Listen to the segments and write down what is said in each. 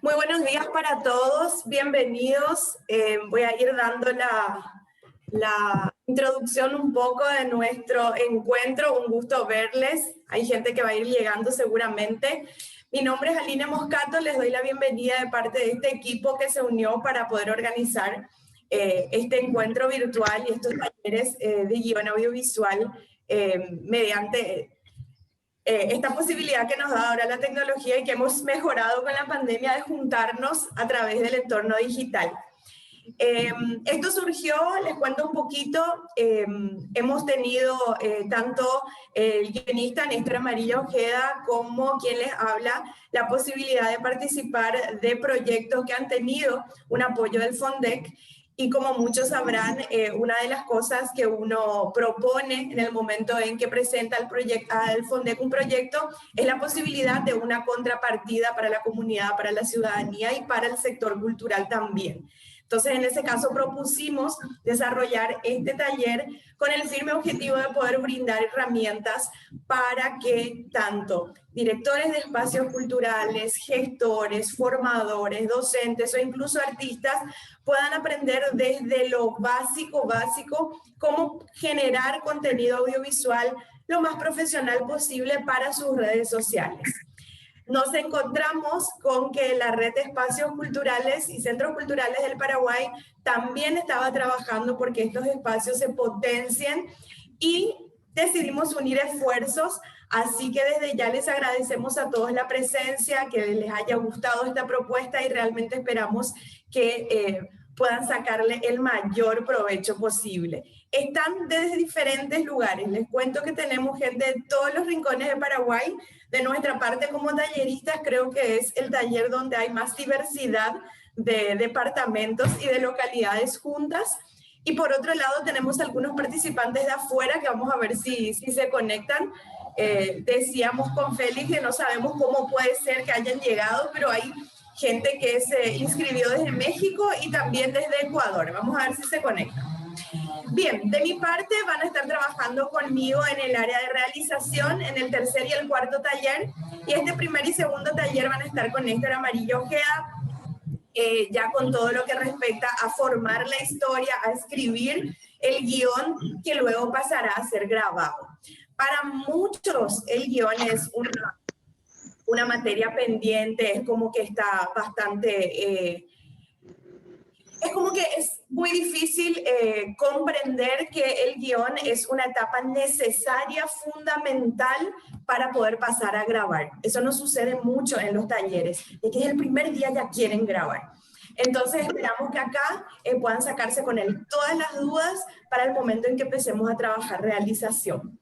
Muy buenos días para todos, bienvenidos. Voy a ir dando la introducción un poco de nuestro encuentro. Un gusto verles. Hay gente que va a ir llegando seguramente. Mi nombre es Aline Moscato, les doy la bienvenida de parte de este equipo que se unió para poder organizar este encuentro virtual y estos talleres de guión audiovisual mediante esta posibilidad que nos da ahora la tecnología y que hemos mejorado con la pandemia de juntarnos a través del entorno digital. Esto surgió, les cuento un poquito, hemos tenido tanto el guionista Néstor Amarillo Ojeda como quien les habla la posibilidad de participar de proyectos que han tenido un apoyo del FONDEC. Y como muchos sabrán, una de las cosas que uno propone en el momento en que presenta al FONDEC un proyecto es la posibilidad de una contrapartida para la comunidad, para la ciudadanía y para el sector cultural también. Entonces, en ese caso propusimos desarrollar este taller con el firme objetivo de poder brindar herramientas para que tanto directores de espacios culturales, gestores, formadores, docentes o incluso artistas puedan aprender desde lo básico, cómo generar contenido audiovisual lo más profesional posible para sus redes sociales. Nos encontramos con que la red de espacios culturales y centros culturales del Paraguay también estaba trabajando porque estos espacios se potencien y decidimos unir esfuerzos. Así que desde ya les agradecemos a todos la presencia, que les haya gustado esta propuesta y realmente esperamos que puedan sacarle el mayor provecho posible. Están desde diferentes lugares. Les cuento que tenemos gente de todos los rincones de Paraguay. De nuestra parte como talleristas creo que es el taller donde hay más diversidad de departamentos y de localidades juntas. Y por otro lado tenemos algunos participantes de afuera que vamos a ver si se conectan. Decíamos con Félix que no sabemos cómo puede ser que hayan llegado, pero hay gente que se inscribió desde México y también desde Ecuador. Vamos a ver si se conectan. Bien, de mi parte van a estar trabajando conmigo en el área de realización, en el tercer y el cuarto taller, y este primer y segundo taller van a estar con Néstor Amarillo Ojeda, ya con todo lo que respecta a formar la historia, a escribir el guión que luego pasará a ser grabado. Para muchos el guión es una materia pendiente, es como que está bastante... es como que es muy difícil comprender que el guión es una etapa necesaria, fundamental para poder pasar a grabar. Eso no sucede mucho en los talleres, de que el primer día ya quieren grabar. Entonces esperamos que acá puedan sacarse con él todas las dudas para el momento en que empecemos a trabajar realización.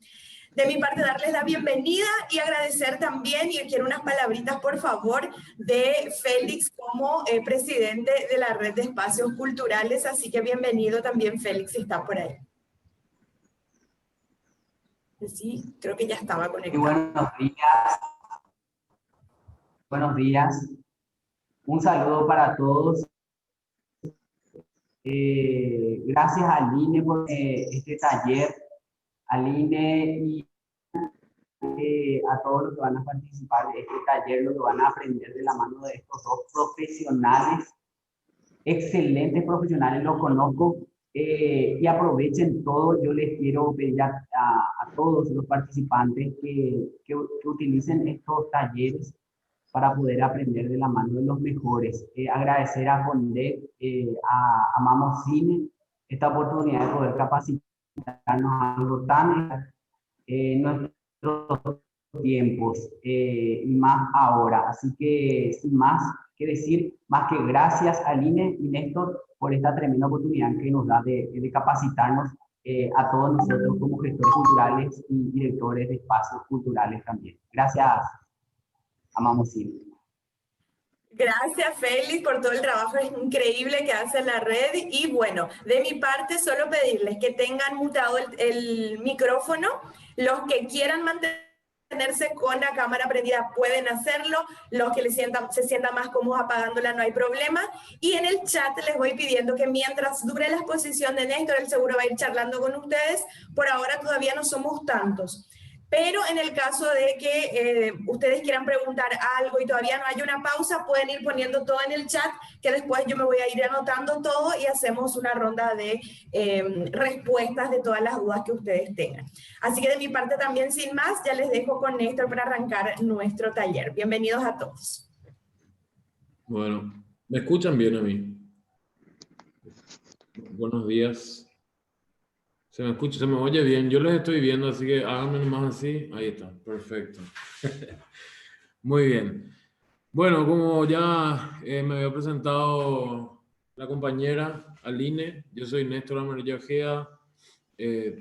De mi parte, darles la bienvenida y agradecer también, y quiero unas palabritas, por favor, de Félix como presidente de la Red de Espacios Culturales. Así que bienvenido también, Félix, si está por ahí. Sí, creo que ya estaba conectado. Buenos días. Buenos días. Un saludo para todos. Gracias a Aline por este taller. Aline y a todos los que van a participar de este taller, lo que van a aprender de la mano de estos dos profesionales, excelentes profesionales, los conozco, y aprovechen todo. Yo les quiero pedir a todos los participantes que utilicen estos talleres para poder aprender de la mano de los mejores. Agradecer a FONDEC, a Amamos Cine, esta oportunidad de poder capacitarnos a algo tan nuestros tiempos y más ahora. Así que sin más que decir, más que gracias a Aline y Néstor por esta tremenda oportunidad que nos da de capacitarnos a todos nosotros como gestores culturales y directores de espacios culturales también. Gracias, Amamos Cine. Gracias, Félix, por todo el trabajo increíble que hace la red. Y bueno, de mi parte, solo pedirles que tengan mutado el micrófono. Los que quieran mantenerse con la cámara prendida pueden hacerlo. Los que se sientan más cómodos apagándola, no hay problema. Y en el chat les voy pidiendo que mientras dure la exposición de Néstor, él seguro va a ir charlando con ustedes. Por ahora todavía no somos tantos. Pero en el caso de que ustedes quieran preguntar algo y todavía no hay una pausa, pueden ir poniendo todo en el chat, que después yo me voy a ir anotando todo y hacemos una ronda de respuestas de todas las dudas que ustedes tengan. Así que de mi parte también, sin más, ya les dejo con Néstor para arrancar nuestro taller. Bienvenidos a todos. Bueno, ¿me escuchan bien a mí? Buenos días. Se me escucha, se me oye bien. Yo les estoy viendo, así que háganme nomás así. Ahí está, perfecto. Muy bien. Bueno, como ya me había presentado la compañera Aline, yo soy Néstor Amarillo Ojeda,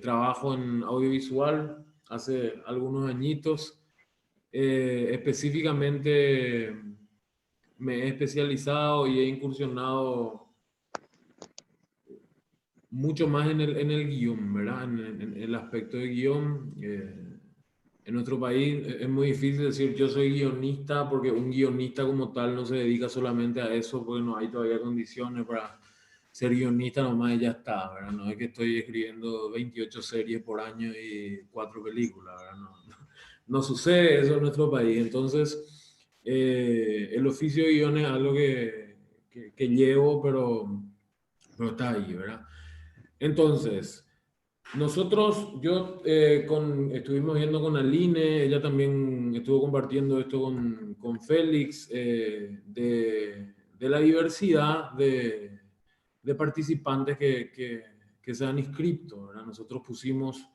trabajo en audiovisual hace algunos añitos. Específicamente me he especializado y he incursionado mucho más en el guión, ¿verdad? En el aspecto de guión. En nuestro país es muy difícil decir yo soy guionista, porque un guionista como tal no se dedica solamente a eso, porque no hay todavía condiciones para ser guionista nomás y ya está, ¿verdad? No es que estoy escribiendo 28 series por año y 4 películas, ¿verdad? No sucede eso en nuestro país. Entonces, el oficio de guion es algo que llevo, pero está ahí, ¿verdad? Entonces, estuvimos viendo con Aline, ella también estuvo compartiendo esto con Félix, de la diversidad de participantes que se han inscrito, ¿verdad? Nosotros pusimos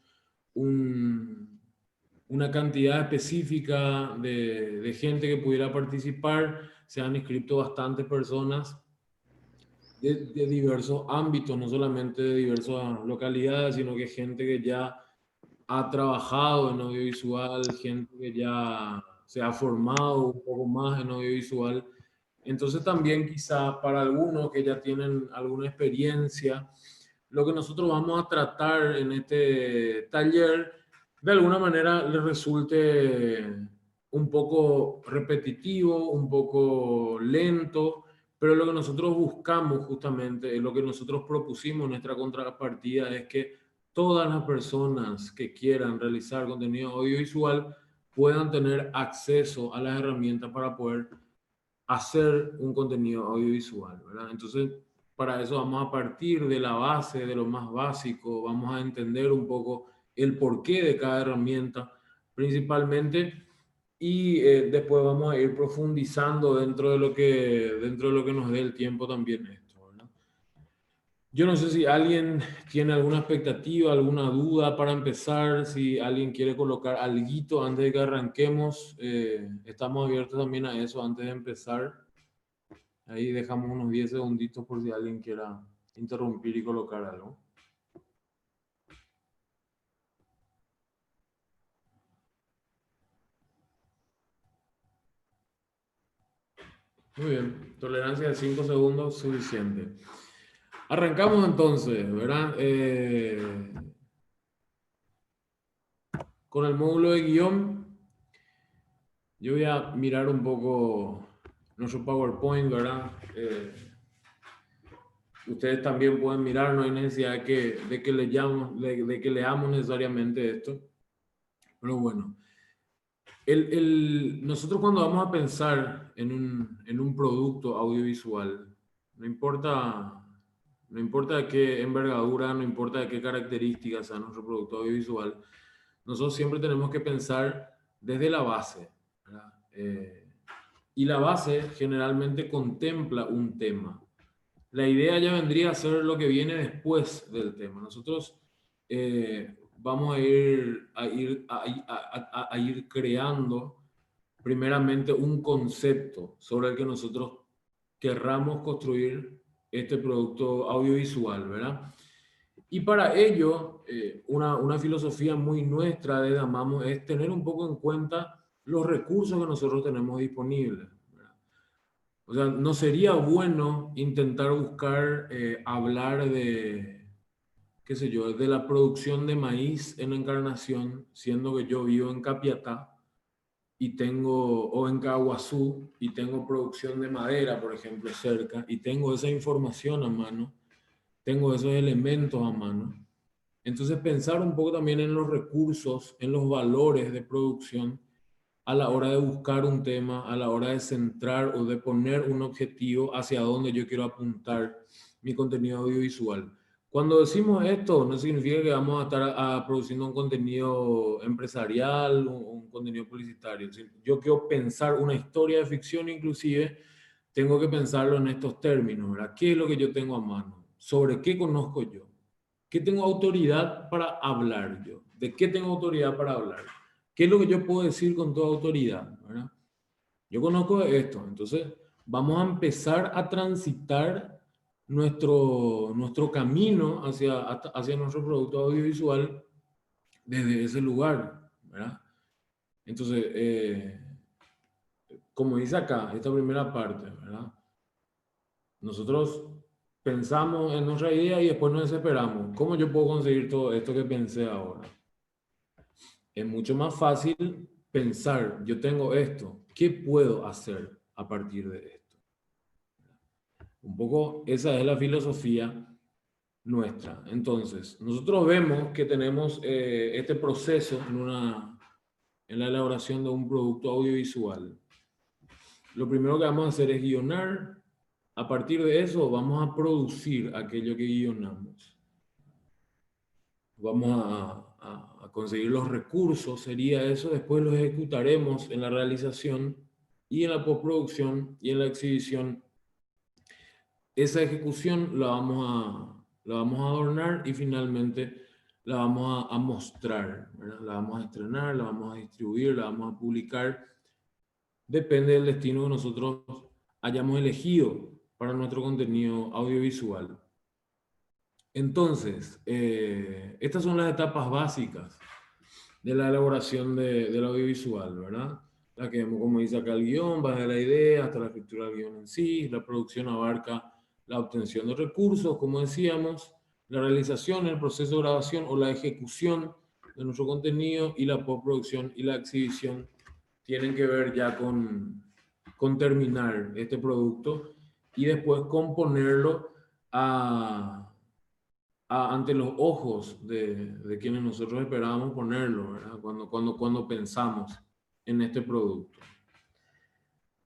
una cantidad específica de gente que pudiera participar, se han inscrito bastantes personas de diversos ámbitos, no solamente de diversas localidades, sino que gente que ya ha trabajado en audiovisual, gente que ya se ha formado un poco más en audiovisual. Entonces también quizá para algunos que ya tienen alguna experiencia, lo que nosotros vamos a tratar en este taller de alguna manera les resulte un poco repetitivo, un poco lento, pero lo que nosotros buscamos justamente, lo que nosotros propusimos en nuestra contrapartida es que todas las personas que quieran realizar contenido audiovisual puedan tener acceso a las herramientas para poder hacer un contenido audiovisual, ¿verdad? Entonces, para eso vamos a partir de la base, de lo más básico, vamos a entender un poco el porqué de cada herramienta principalmente, y después vamos a ir profundizando dentro de lo que nos dé el tiempo también esto, ¿verdad? Yo no sé si alguien tiene alguna expectativa, alguna duda para empezar, si alguien quiere colocar alguito antes de que arranquemos. Estamos abiertos también a eso antes de empezar. Ahí dejamos unos 10 segunditos por si alguien quiera interrumpir y colocar algo. Muy bien, tolerancia de 5 segundos, suficiente. Arrancamos entonces, ¿verdad? Con el módulo de guión, yo voy a mirar un poco nuestro PowerPoint, ¿verdad? Ustedes también pueden mirar, no hay necesidad de que leamos necesariamente esto. Pero bueno, nosotros cuando vamos a pensar en un producto audiovisual, no importa de qué envergadura, no importa de qué características sea nuestro producto audiovisual, nosotros siempre tenemos que pensar desde la base, ¿verdad? Y la base generalmente contempla un tema. La idea ya vendría a ser lo que viene después del tema. Nosotros vamos a ir creando primeramente un concepto sobre el que nosotros querramos construir este producto audiovisual, ¿verdad? Y para ello, una filosofía muy nuestra de Damamos es tener un poco en cuenta los recursos que nosotros tenemos disponibles. O sea, no sería bueno intentar buscar hablar de, qué sé yo, de la producción de maíz en Encarnación, siendo que yo vivo en Capiatá y tengo, o en Caguazú, y tengo producción de madera, por ejemplo, cerca, y tengo esa información a mano, tengo esos elementos a mano. Entonces pensar un poco también en los recursos, en los valores de producción a la hora de buscar un tema, a la hora de centrar o de poner un objetivo hacia dónde yo quiero apuntar mi contenido audiovisual. Cuando decimos esto, no significa que vamos a estar produciendo un contenido empresarial, un contenido publicitario. Yo quiero pensar una historia de ficción inclusive, tengo que pensarlo en estos términos, ¿verdad? ¿Qué es lo que yo tengo a mano? ¿Sobre qué conozco yo? ¿Qué tengo autoridad para hablar yo? ¿De qué tengo autoridad para hablar? ¿Qué es lo que yo puedo decir con toda autoridad? ¿Verdad? Yo conozco esto, entonces vamos a empezar a transitar nuestro camino hacia nuestro producto audiovisual desde ese lugar, ¿verdad? Entonces, como dice acá, esta primera parte, ¿verdad? Nosotros pensamos en nuestra idea y después nos desesperamos. ¿Cómo yo puedo conseguir todo esto que pensé ahora? Es mucho más fácil pensar, yo tengo esto, ¿qué puedo hacer a partir de esto? Un poco esa es la filosofía nuestra. Entonces, nosotros vemos que tenemos este proceso en la elaboración de un producto audiovisual. Lo primero que vamos a hacer es guionar. A partir de eso vamos a producir aquello que guionamos. Vamos a conseguir los recursos, sería eso, después los ejecutaremos en la realización y en la postproducción y en la exhibición. Esa ejecución la vamos a adornar y finalmente la vamos a mostrar, ¿verdad? La vamos a estrenar, la vamos a distribuir, la vamos a publicar. Depende del destino que nosotros hayamos elegido para nuestro contenido audiovisual. Entonces, estas son las etapas básicas de la elaboración del audiovisual, ¿verdad? La que vemos, como dice acá, el guión, va de la idea hasta la escritura del guión en sí. La producción abarca la obtención de recursos, como decíamos, la realización, el proceso de grabación o la ejecución de nuestro contenido, y la postproducción y la exhibición tienen que ver ya con terminar este producto y después componerlo ante los ojos de quienes nosotros esperábamos ponerlo, ¿verdad? Cuando pensamos en este producto.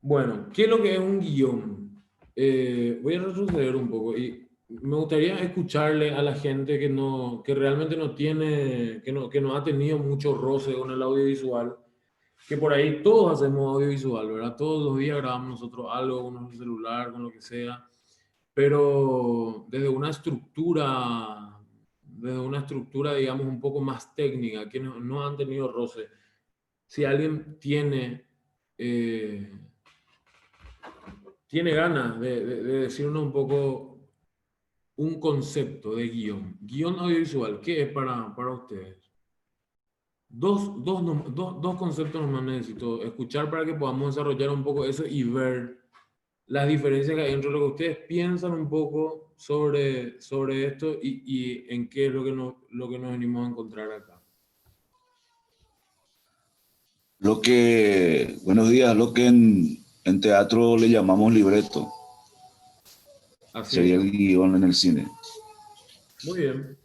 Bueno, ¿qué es lo que es un guión? Voy a retroceder un poco y me gustaría escucharle a la gente que realmente no tiene, que no ha tenido mucho roce con el audiovisual, que por ahí todos hacemos audiovisual, ¿verdad? Todos los días grabamos nosotros algo con nuestro celular, con lo que sea, pero desde una estructura, digamos, un poco más técnica, que no han tenido roce. Si alguien tiene ganas de decirnos un poco un concepto de guión audiovisual, ¿qué es para ustedes? Dos conceptos nomás necesito escuchar para que podamos desarrollar un poco eso y ver las diferencias que hay entre lo que ustedes piensan un poco sobre esto y en qué es lo que nos venimos a encontrar acá. Buenos días, lo que en teatro le llamamos libreto, Así sería es. el guión en el cine. Muy bien.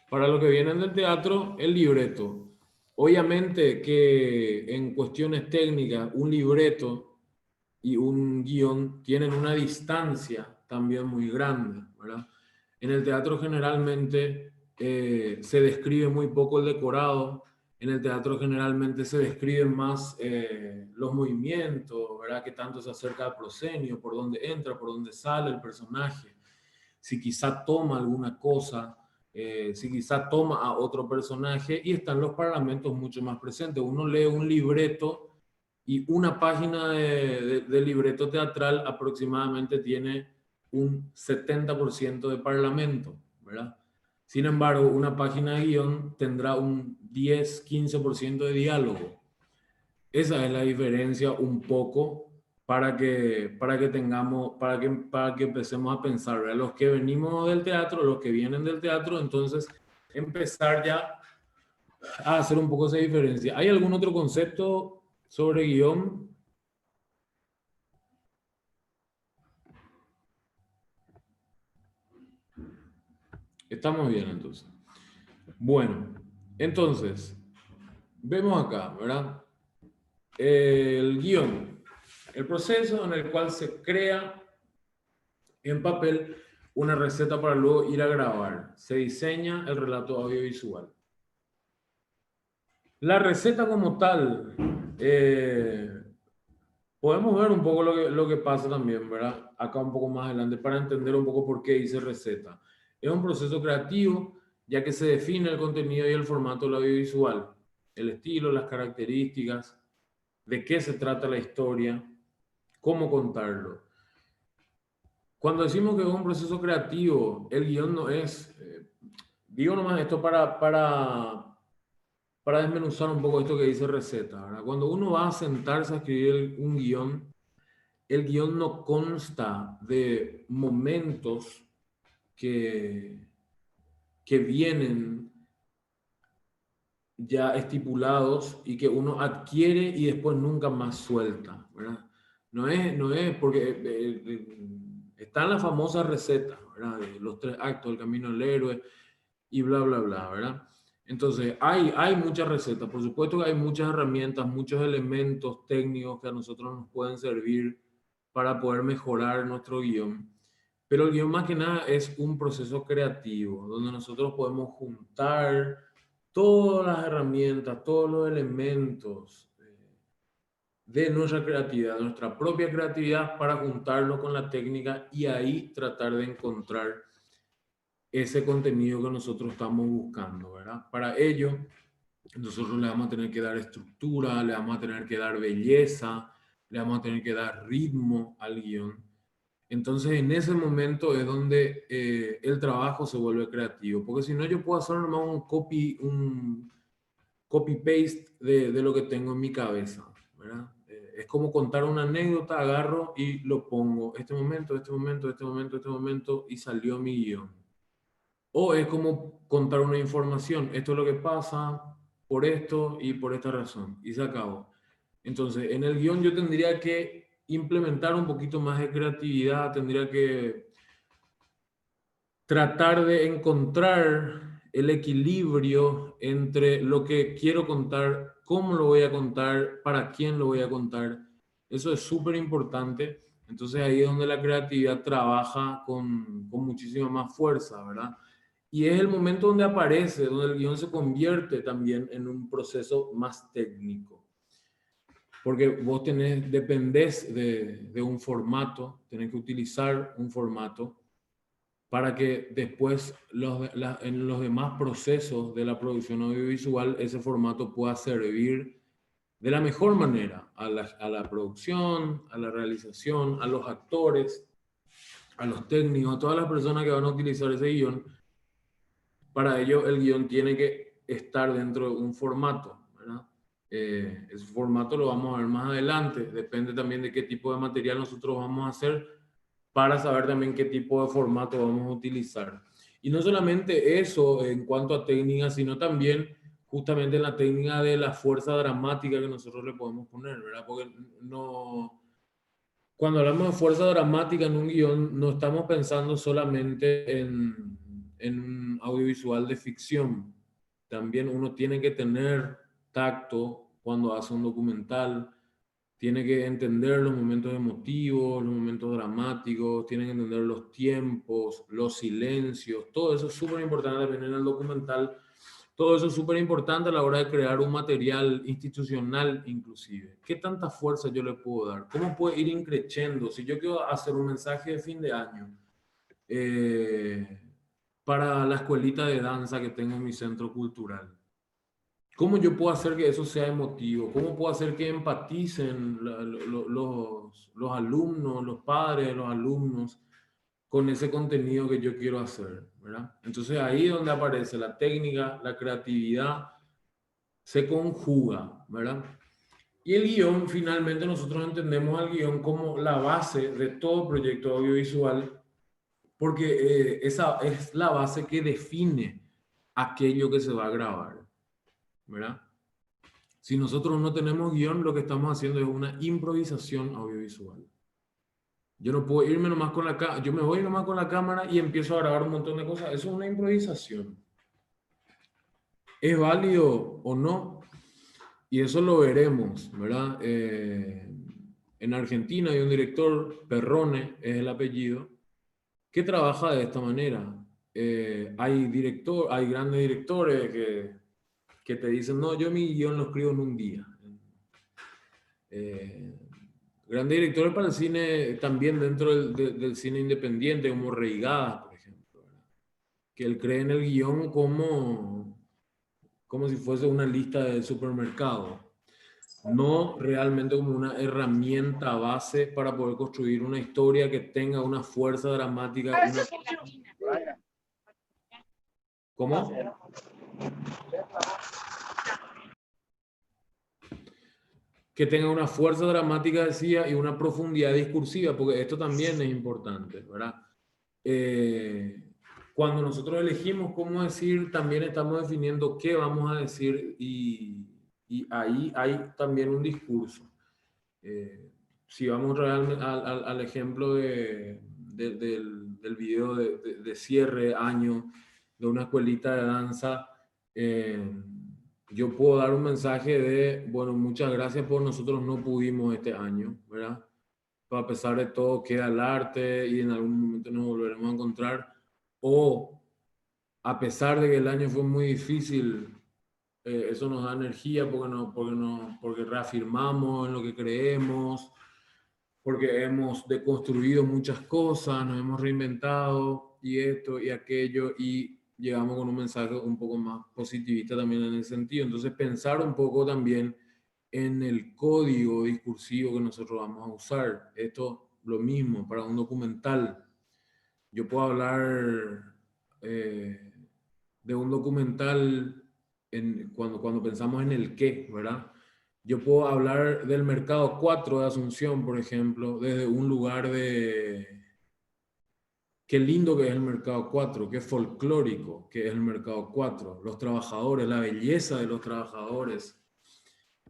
Para los que vienen del teatro, el libreto. Obviamente que en cuestiones técnicas, un libreto y un guión tienen una distancia también muy grande, ¿verdad? En el teatro generalmente se describe muy poco el decorado, en el teatro generalmente se describen más los movimientos, ¿verdad? Que tanto se acerca al proscenio, por dónde entra, por dónde sale el personaje, si quizá toma alguna cosa, si quizá toma a otro personaje, y están los parlamentos mucho más presentes. Uno lee un libreto y una página de libreto teatral aproximadamente tiene un 70% de parlamento, ¿verdad? Sin embargo, una página de guión tendrá un 10-15% de diálogo. Esa es la diferencia un poco para que empecemos a pensar, ¿verdad? Los que venimos del teatro, los que vienen del teatro, entonces empezar ya a hacer un poco esa diferencia. ¿Hay algún otro concepto sobre guión? Estamos bien, entonces. Bueno, entonces, vemos acá, ¿verdad? El guión, el proceso en el cual se crea en papel una receta para luego ir a grabar. Se diseña el relato audiovisual. La receta como tal, podemos ver un poco lo que pasa también, ¿verdad? Acá un poco más adelante para entender un poco por qué dice receta. Es un proceso creativo, ya que se define el contenido y el formato del audiovisual, el estilo, las características, de qué se trata la historia, cómo contarlo. Cuando decimos que es un proceso creativo, el guión no es, digo nomás esto para desmenuzar un poco esto que dice receta, ¿verdad? Cuando uno va a sentarse a escribir un guión, el guión no consta de momentos que vienen ya estipulados y que uno adquiere y después nunca más suelta, ¿verdad? No es porque está en la famosa receta, ¿verdad? De los 3 actos, el camino del héroe y bla, bla, bla, ¿verdad? Entonces, hay muchas recetas, por supuesto que hay muchas herramientas, muchos elementos técnicos que a nosotros nos pueden servir para poder mejorar nuestro guión, pero el guión más que nada es un proceso creativo, donde nosotros podemos juntar todas las herramientas, todos los elementos de nuestra creatividad, de nuestra propia creatividad, para juntarlo con la técnica y ahí tratar de encontrar ese contenido que nosotros estamos buscando, ¿verdad? Para ello, nosotros le vamos a tener que dar estructura, le vamos a tener que dar belleza, le vamos a tener que dar ritmo al guión. Entonces, en ese momento es donde el trabajo se vuelve creativo, porque si no, yo puedo hacer nomás un copy-paste de lo que tengo en mi cabeza, ¿verdad? Es como contar una anécdota, agarro y lo pongo, este momento, este momento, este momento, este momento, y salió mi guión. O es como contar una información, esto es lo que pasa por esto y por esta razón, y se acabó. Entonces, en el guión yo tendría que implementar un poquito más de creatividad, tendría que tratar de encontrar el equilibrio entre lo que quiero contar, cómo lo voy a contar, para quién lo voy a contar. Eso es súper importante. Entonces ahí es donde la creatividad trabaja con muchísima más fuerza, ¿verdad? Y es el momento donde aparece, donde el guión se convierte también en un proceso más técnico. Porque vos dependés de un formato, tenés que utilizar un formato para que después en los demás procesos de la producción audiovisual ese formato pueda servir de la mejor manera a la producción, a la realización, a los actores, a los técnicos, a todas las personas que van a utilizar ese guión. Para ello, el guión tiene que estar dentro de un formato, ¿verdad? Ese formato lo vamos a ver más adelante, depende también de qué tipo de material nosotros vamos a hacer, para saber también qué tipo de formato vamos a utilizar. Y no solamente eso en cuanto a técnica, sino también justamente en la técnica de la fuerza dramática que nosotros le podemos poner, ¿verdad? Porque no, cuando hablamos de fuerza dramática en un guión, no estamos pensando solamente en un audiovisual de ficción. También uno tiene que tener tacto cuando hace un documental, tiene que entender los momentos emotivos, los momentos dramáticos, tiene que entender los tiempos, los silencios, todo eso es súper importante también en el documental. Todo eso es súper importante a la hora de crear un material institucional inclusive. ¿Qué tanta fuerza yo le puedo dar? ¿Cómo puede ir increciendo? Si yo quiero hacer un mensaje de fin de año eh, para la escuelita de danza que tengo en mi centro cultural, ¿cómo yo puedo hacer que eso sea emotivo? ¿Cómo puedo hacer que empaticen los alumnos, los padres de los alumnos con ese contenido que yo quiero hacer, ¿verdad? Entonces ahí es donde aparece la técnica, la creatividad, se conjuga, ¿verdad? Y el guión, finalmente nosotros entendemos al guión como la base de todo proyecto audiovisual, porque esa es la base que define aquello que se va a grabar, ¿verdad? Si nosotros no tenemos guión, lo que estamos haciendo es una improvisación audiovisual. Yo no puedo irme nomás con la cámara, yo me voy nomás con la cámara y empiezo a grabar un montón de cosas. Eso es una improvisación. ¿Es válido o no? Y eso lo veremos, ¿verdad? En Argentina hay un director, Perrone es el apellido, que trabaja de esta manera. Hay grandes directores que te dicen, no, yo mi guión lo escribo en un día. Grandes directores para el cine, también dentro del cine independiente, como Reigadas, por ejemplo, ¿verdad? Que él cree en el guión como si fuese una lista de supermercado, no realmente como una herramienta base para poder construir una historia que tenga una fuerza dramática. ¿Cómo? Que tenga una fuerza dramática, decía, y una profundidad discursiva, porque esto también es importante, ¿verdad? Cuando nosotros elegimos cómo decir, también estamos definiendo qué vamos a decir y ahí hay también un discurso. Si vamos realmente al ejemplo del video de cierre año de una escuelita de danza, yo puedo dar un mensaje de, bueno, muchas gracias por nosotros no pudimos este año, ¿verdad? A pesar de todo queda el arte y en algún momento nos volveremos a encontrar. O a pesar de que el año fue muy difícil, eso nos da energía porque reafirmamos en lo que creemos, porque hemos deconstruido muchas cosas, nos hemos reinventado y esto y aquello, y llegamos con un mensaje un poco más positivista también en ese sentido. Entonces pensar un poco también en el código discursivo que nosotros vamos a usar. Esto lo mismo para un documental. Yo puedo hablar de un documental cuando pensamos en el qué, ¿verdad? Yo puedo hablar del mercado 4 de Asunción, por ejemplo, desde un lugar de qué lindo que es el mercado 4, qué folclórico que es el mercado 4, los trabajadores, la belleza de los trabajadores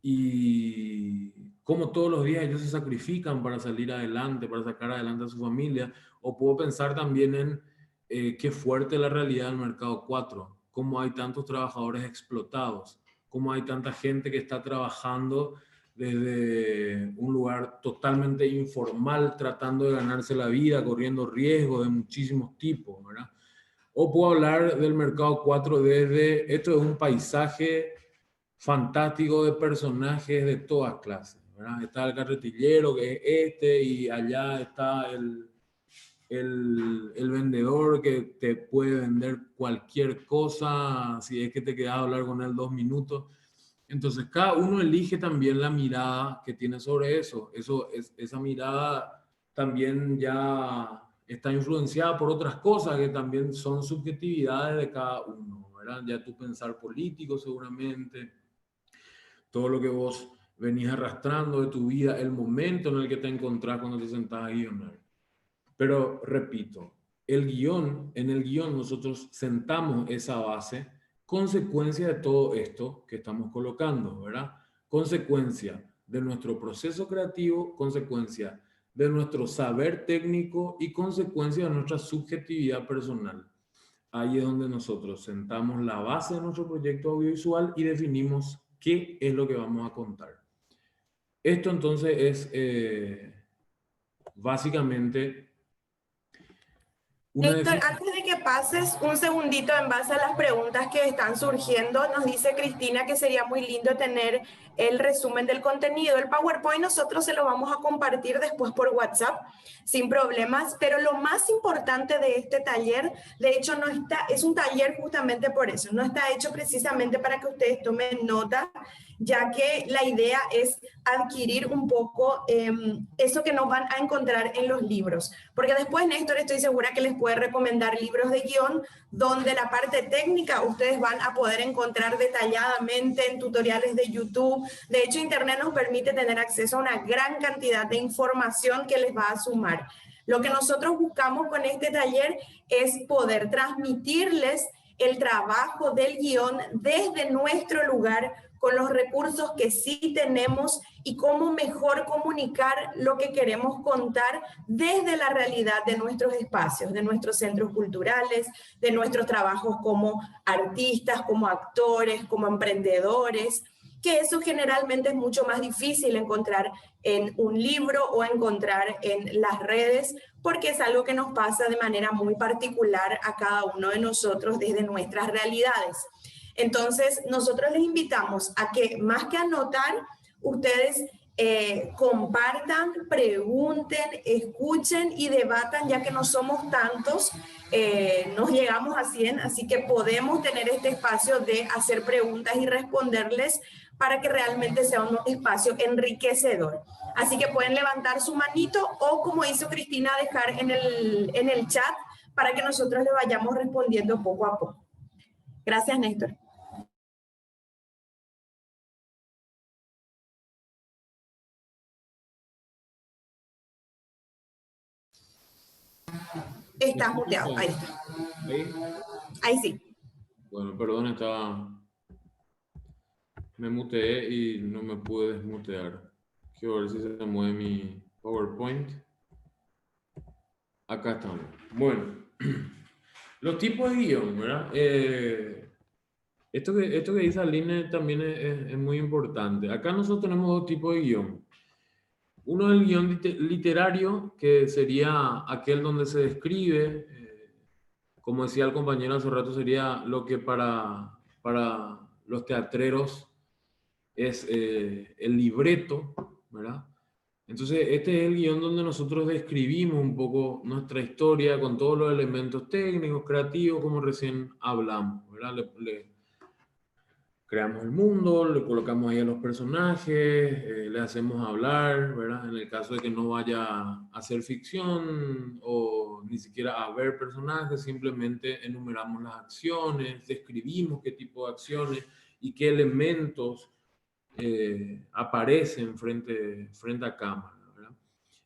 y cómo todos los días ellos se sacrifican para salir adelante, para sacar adelante a su familia. O puedo pensar también en qué fuerte la realidad del mercado 4, cómo hay tantos trabajadores explotados, cómo hay tanta gente que está trabajando desde un lugar totalmente informal, tratando de ganarse la vida, corriendo riesgos de muchísimos tipos, ¿verdad? O puedo hablar del mercado 4 desde, esto es un paisaje fantástico de personajes de todas clases, ¿verdad? Está el carretillero, que es y allá está el vendedor que te puede vender cualquier cosa, si es que te quedas a hablar con él 2 minutos. Entonces, cada uno elige también la mirada que tiene sobre eso. Esa mirada también ya está influenciada por otras cosas que también son subjetividades de cada uno, ¿verdad? Ya tu pensar político seguramente, todo lo que vos venís arrastrando de tu vida, el momento en el que te encontrás cuando te sentás a guionar. Pero repito, en el guión nosotros sentamos esa base, consecuencia de todo esto que estamos colocando, ¿verdad? Consecuencia de nuestro proceso creativo, consecuencia de nuestro saber técnico y consecuencia de nuestra subjetividad personal. Ahí es donde nosotros sentamos la base de nuestro proyecto audiovisual y definimos qué es lo que vamos a contar. Esto entonces es básicamente Héctor, antes de que pases un segundito en base a las preguntas que están surgiendo, nos dice Cristina que sería muy lindo tener el resumen del contenido. El PowerPoint nosotros se lo vamos a compartir después por WhatsApp sin problemas, pero lo más importante de este taller, de hecho es un taller justamente por eso, no está hecho precisamente para que ustedes tomen nota, ya que la idea es adquirir un poco eso que nos van a encontrar en los libros. Porque después, Néstor, estoy segura que les puede recomendar libros de guión donde la parte técnica ustedes van a poder encontrar detalladamente en tutoriales de YouTube. De hecho, Internet nos permite tener acceso a una gran cantidad de información que les va a sumar. Lo que nosotros buscamos con este taller es poder transmitirles el trabajo del guión desde nuestro lugar con los recursos que sí tenemos y cómo mejor comunicar lo que queremos contar desde la realidad de nuestros espacios, de nuestros centros culturales, de nuestros trabajos como artistas, como actores, como emprendedores, que eso generalmente es mucho más difícil encontrar en un libro o encontrar en las redes, porque es algo que nos pasa de manera muy particular a cada uno de nosotros desde nuestras realidades. Entonces, nosotros les invitamos a que, más que anotar, ustedes compartan, pregunten, escuchen y debatan, ya que no somos tantos, nos llegamos a 100, así que podemos tener este espacio de hacer preguntas y responderles para que realmente sea un espacio enriquecedor. Así que pueden levantar su manito o, como hizo Cristina, dejar en el chat para que nosotros le vayamos respondiendo poco a poco. Gracias, Néstor. Estás muteado, ahí está. ¿Ahí? Ahí sí. Bueno, perdón, me muteé y no me pude desmutear. Quiero ver si se mueve mi PowerPoint. Acá estamos. Bueno, los tipos de guión, ¿verdad? Esto que dice Aline también es muy importante. Acá nosotros tenemos dos tipos de guión. Uno es el guión literario, que sería aquel donde se describe, como decía el compañero hace rato, sería lo que para los teatreros es el libreto, ¿verdad? Entonces, este es el guión donde nosotros describimos un poco nuestra historia con todos los elementos técnicos, creativos, como recién hablamos, ¿verdad? Creamos el mundo, le colocamos ahí a los personajes, le hacemos hablar, ¿verdad? En el caso de que no vaya a ser ficción o ni siquiera a ver personajes, simplemente enumeramos las acciones, describimos qué tipo de acciones y qué elementos aparecen frente a cámara, ¿verdad?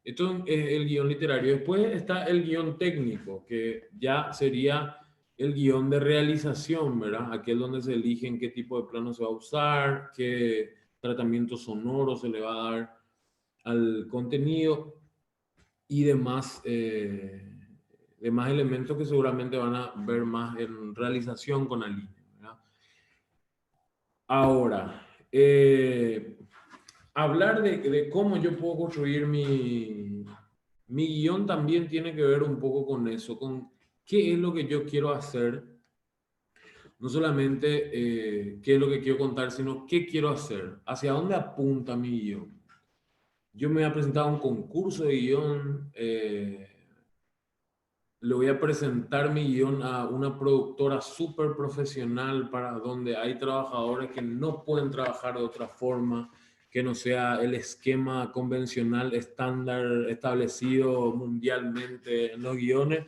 Esto es el guión literario. Después está el guión técnico, que ya sería el guión de realización, ¿verdad? Aquel donde se eligen qué tipo de plano se va a usar, qué tratamiento sonoro se le va a dar al contenido y demás elementos que seguramente van a ver más en realización con Aline, ¿verdad? Ahora, hablar de cómo yo puedo construir mi guión también tiene que ver un poco con eso, con qué es lo que yo quiero hacer. No solamente qué es lo que quiero contar, sino qué quiero hacer, hacia dónde apunta mi guión. Yo me voy a presentar a un concurso de guión, le voy a presentar mi guión a una productora súper profesional para donde hay trabajadores que no pueden trabajar de otra forma que no sea el esquema convencional estándar establecido mundialmente en los guiones,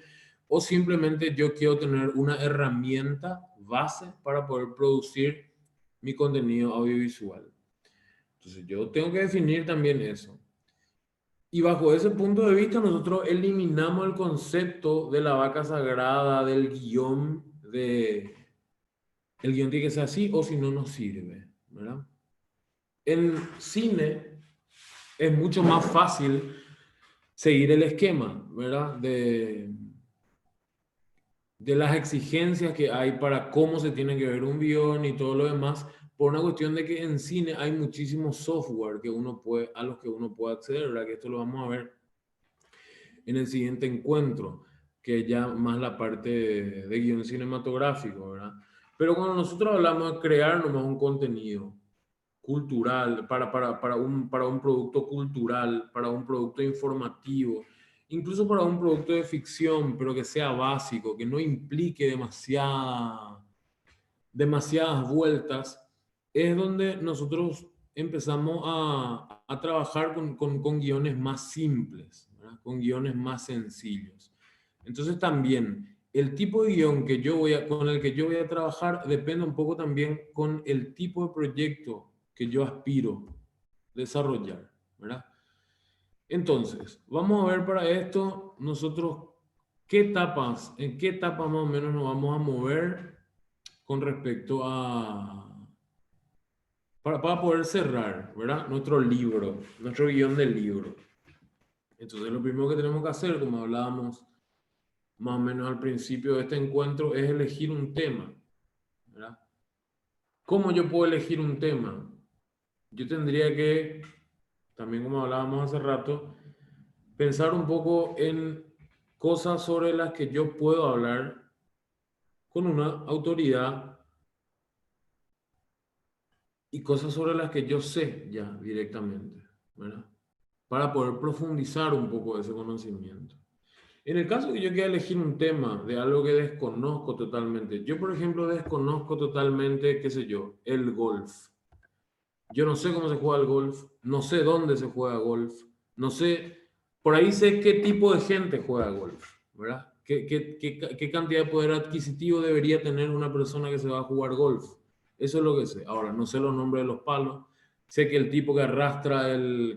o simplemente yo quiero tener una herramienta base para poder producir mi contenido audiovisual. Entonces yo tengo que definir también eso. Y bajo ese punto de vista nosotros eliminamos el concepto de la vaca sagrada, del guión, el guión tiene que ser así o si no nos sirve, ¿verdad? En cine es mucho más fácil seguir el esquema, ¿verdad? De las exigencias que hay para cómo se tiene que ver un guión y todo lo demás, por una cuestión de que en cine hay muchísimo software a los que uno puede acceder, ¿verdad? Que esto lo vamos a ver en el siguiente encuentro, que ya más la parte de guión cinematográfico, ¿verdad? Pero cuando nosotros hablamos de crear nomás un contenido cultural, para un producto cultural, para un producto informativo, incluso para un producto de ficción, pero que sea básico, que no implique demasiadas vueltas, es donde nosotros empezamos a trabajar con guiones más simples, ¿verdad? Con guiones más sencillos. Entonces también el tipo de guión con el que yo voy a trabajar depende un poco también con el tipo de proyecto que yo aspiro desarrollar, ¿verdad? Entonces, vamos a ver para esto nosotros en qué etapas más o menos nos vamos a mover con respecto para poder cerrar, ¿verdad? Nuestro libro, nuestro guión del libro. Entonces lo primero que tenemos que hacer, como hablábamos más o menos al principio de este encuentro, es elegir un tema, ¿verdad? ¿Cómo yo puedo elegir un tema? Yo tendría que, también como hablábamos hace rato, pensar un poco en cosas sobre las que yo puedo hablar con una autoridad y cosas sobre las que yo sé ya directamente, ¿verdad? Para poder profundizar un poco ese conocimiento. En el caso que yo quiera elegir un tema de algo que desconozco totalmente, yo por ejemplo desconozco totalmente, qué sé yo, el golf. Yo no sé cómo se juega el golf, no sé dónde se juega golf, no sé, por ahí sé qué tipo de gente juega golf, ¿verdad? ¿Qué cantidad de poder adquisitivo debería tener una persona que se va a jugar golf? Eso es lo que sé. Ahora, no sé los nombres de los palos. Sé que el tipo que arrastra,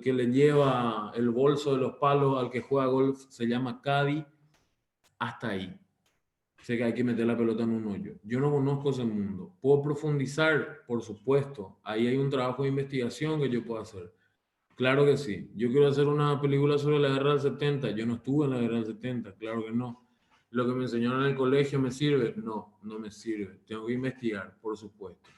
que le lleva el bolso de los palos al que juega golf se llama caddy. Hasta ahí. Sé que hay que meter la pelota en un hoyo. Yo no conozco ese mundo. ¿Puedo profundizar? Por supuesto. Ahí hay un trabajo de investigación que yo puedo hacer. Claro que sí. Yo quiero hacer una película sobre la guerra del 70. Yo no estuve en la guerra del 70. Claro que no. ¿Lo que me enseñaron en el colegio me sirve? No, no me sirve. Tengo que investigar, por supuesto.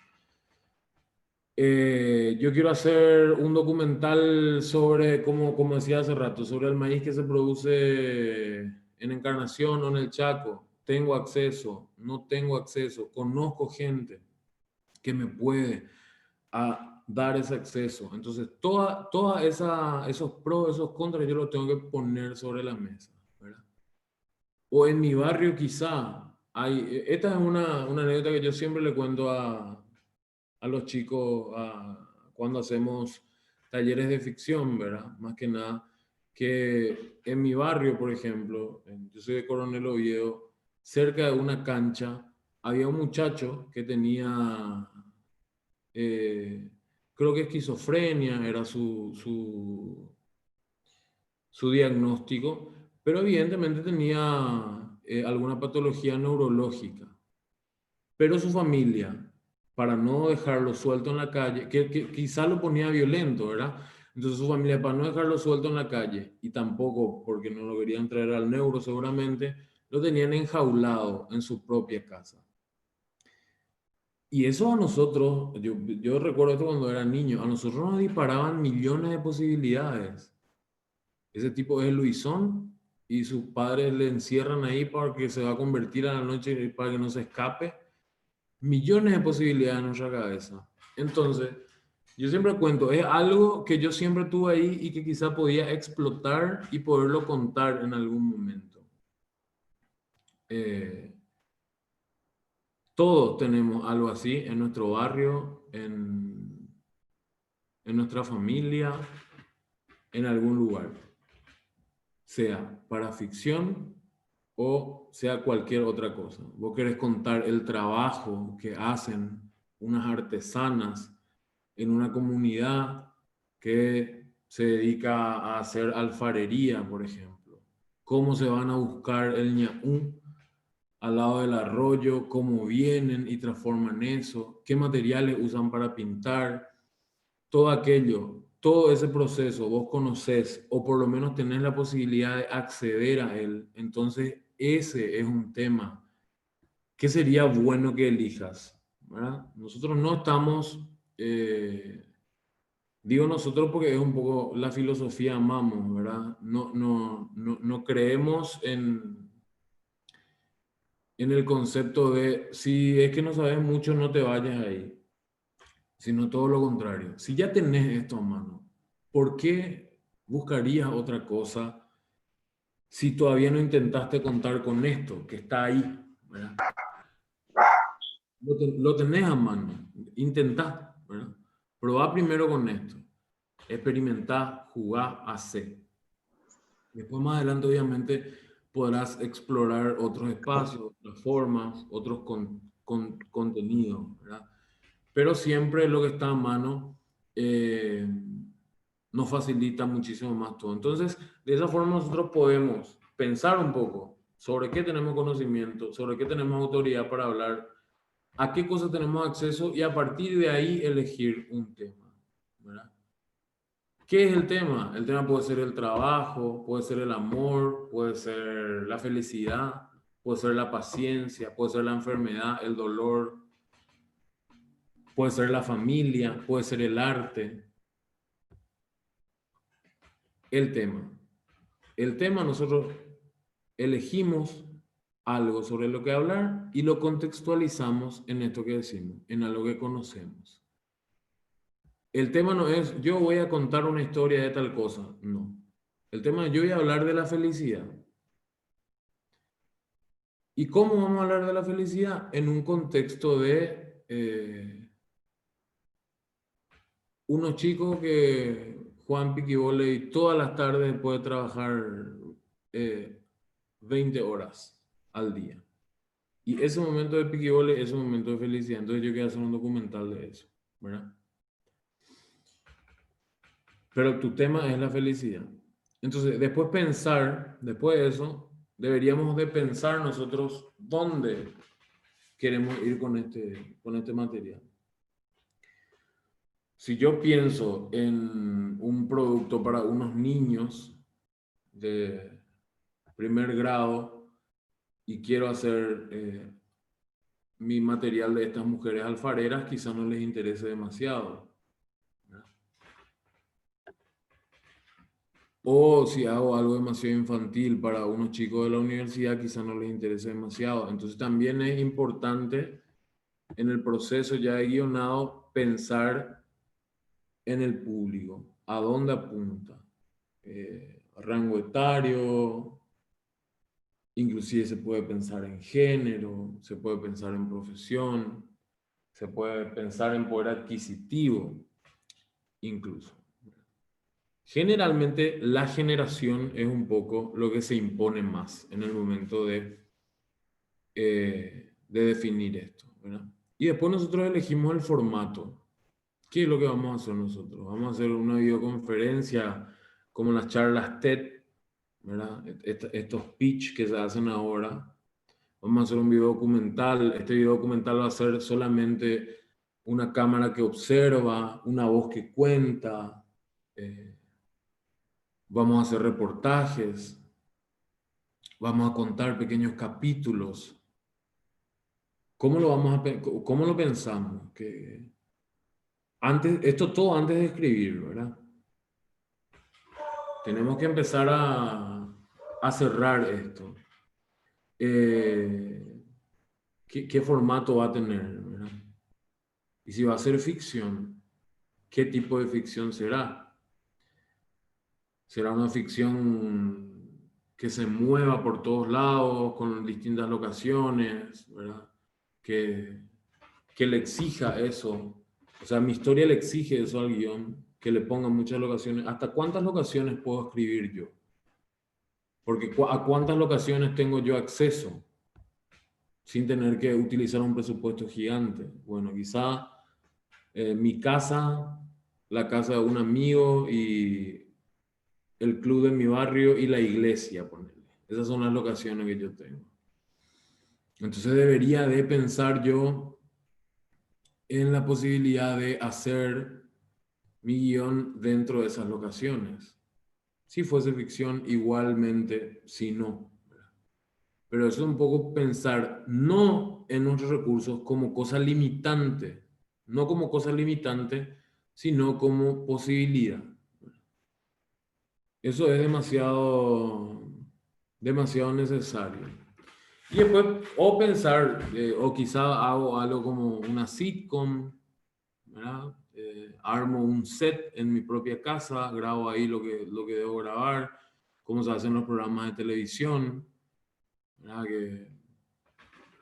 Yo quiero hacer un documental sobre, como decía hace rato, sobre el maíz que se produce en Encarnación o en el Chaco. Tengo acceso, no tengo acceso, conozco gente que me puede dar ese acceso. Entonces, toda esos pros, esos contras, yo los tengo que poner sobre la mesa, ¿verdad? O en mi barrio quizá esta es una anécdota que yo siempre le cuento a los chicos cuando hacemos talleres de ficción, ¿verdad? Más que nada, que en mi barrio, por ejemplo, yo soy de Coronel Oviedo, cerca de una cancha, había un muchacho que tenía, creo que esquizofrenia, era su diagnóstico, pero evidentemente tenía alguna patología neurológica. Pero su familia, para no dejarlo suelto en la calle, que quizá lo ponía violento, ¿verdad? Entonces su familia, para no dejarlo suelto en la calle, y tampoco porque no lo querían traer al neuro seguramente, lo tenían enjaulado en su propia casa. Y eso a nosotros, yo recuerdo esto cuando era niño, a nosotros nos disparaban millones de posibilidades. Ese tipo es Luisón y sus padres le encierran ahí para que se va a convertir a la noche para que no se escape. Millones de posibilidades en nuestra cabeza. Entonces, yo siempre cuento, es algo que yo siempre tuve ahí y que quizá podía explotar y poderlo contar en algún momento. Todos tenemos algo así en nuestro barrio, en nuestra familia, en algún lugar. Sea para ficción o sea cualquier otra cosa. Vos querés contar el trabajo que hacen unas artesanas en una comunidad que se dedica a hacer alfarería, por ejemplo. Cómo se van a buscar el ñaú al lado del arroyo, cómo vienen y transforman eso, qué materiales usan para pintar, todo aquello, todo ese proceso vos conocés o por lo menos tenés la posibilidad de acceder a él. Entonces ese es un tema que sería bueno que elijas, ¿verdad? Nosotros no estamos... Digo nosotros porque es un poco la filosofía amamos, ¿verdad? No creemos en el concepto de si es que no sabes mucho, no te vayas ahí, sino todo lo contrario. Si ya tenés esto a mano, ¿por qué buscarías otra cosa si todavía no intentaste contar con esto que está ahí, ¿verdad? Lo tenés a mano, intentá, ¿verdad? Probá primero con esto. Experimentar, jugar, hacer. Después más adelante obviamente podrás explorar otros espacios, otras formas, otros contenidos, ¿verdad? Pero siempre lo que está a mano nos facilita muchísimo más todo. Entonces, de esa forma nosotros podemos pensar un poco sobre qué tenemos conocimiento, sobre qué tenemos autoridad para hablar a qué cosas tenemos acceso y a partir de ahí elegir un tema, ¿verdad? ¿Qué es el tema? El tema puede ser el trabajo, puede ser el amor, puede ser la felicidad, puede ser la paciencia, puede ser la enfermedad, el dolor, puede ser la familia, puede ser el arte. El tema. El tema nosotros elegimos algo sobre lo que hablar y lo contextualizamos en esto que decimos, en algo que conocemos. El tema no es yo voy a contar una historia de tal cosa, no. El tema es yo voy a hablar de la felicidad. ¿Y cómo vamos a hablar de la felicidad? En un contexto de unos chicos que juegan piquibole todas las tardes después de trabajar 20 horas al día. Y ese momento de piquibole es un momento de felicidad. Entonces yo quiero hacer un documental de eso, ¿verdad? Pero tu tema es la felicidad. Entonces, después de eso, deberíamos de pensar nosotros dónde queremos ir con este material. Si yo pienso en un producto para unos niños de primer grado y quiero hacer mi material de estas mujeres alfareras, quizás no les interese demasiado. O si hago algo demasiado infantil para unos chicos de la universidad, quizás no les interese demasiado. Entonces también es importante en el proceso ya de guionado pensar en el público, a dónde apunta, rango etario, inclusive se puede pensar en género, se puede pensar en profesión, se puede pensar en poder adquisitivo, incluso. Generalmente la generación es un poco lo que se impone más en el momento de definir esto, ¿verdad? Y después nosotros elegimos el formato. ¿Qué es lo que vamos a hacer nosotros? Vamos a hacer una videoconferencia como las charlas TED, ¿verdad? Estos pitch que se hacen ahora. Vamos a hacer un video documental. Este video documental va a ser solamente una cámara que observa, una voz que cuenta. Vamos a hacer reportajes. Vamos a contar pequeños capítulos. ¿Cómo lo pensamos? Esto todo antes de escribir, ¿verdad? Tenemos que empezar a cerrar esto. ¿Qué formato va a tener, ¿verdad? Y si va a ser ficción, ¿qué tipo de ficción será? ¿Será una ficción que se mueva por todos lados, con distintas locaciones, ¿verdad? Que le exija eso. O sea, mi historia le exige eso al guión, que le ponga muchas locaciones. ¿Hasta cuántas locaciones puedo escribir yo? Porque ¿a cuántas locaciones tengo yo acceso sin tener que utilizar un presupuesto gigante? Bueno, quizá mi casa, la casa de un amigo y el club de mi barrio y la iglesia, ponerle. Esas son las locaciones que yo tengo. Entonces debería de pensar yo en la posibilidad de hacer mi guión dentro de esas locaciones. Si fuese ficción, igualmente, si no. Pero eso es un poco pensar no en nuestros recursos como cosa limitante, no como cosa limitante, sino como posibilidad. Eso es demasiado necesario. Y después, o pensar, o quizá hago algo como una sitcom, ¿verdad? Armo un set en mi propia casa, grabo ahí lo que debo grabar, cómo se hacen los programas de televisión, ¿verdad? Que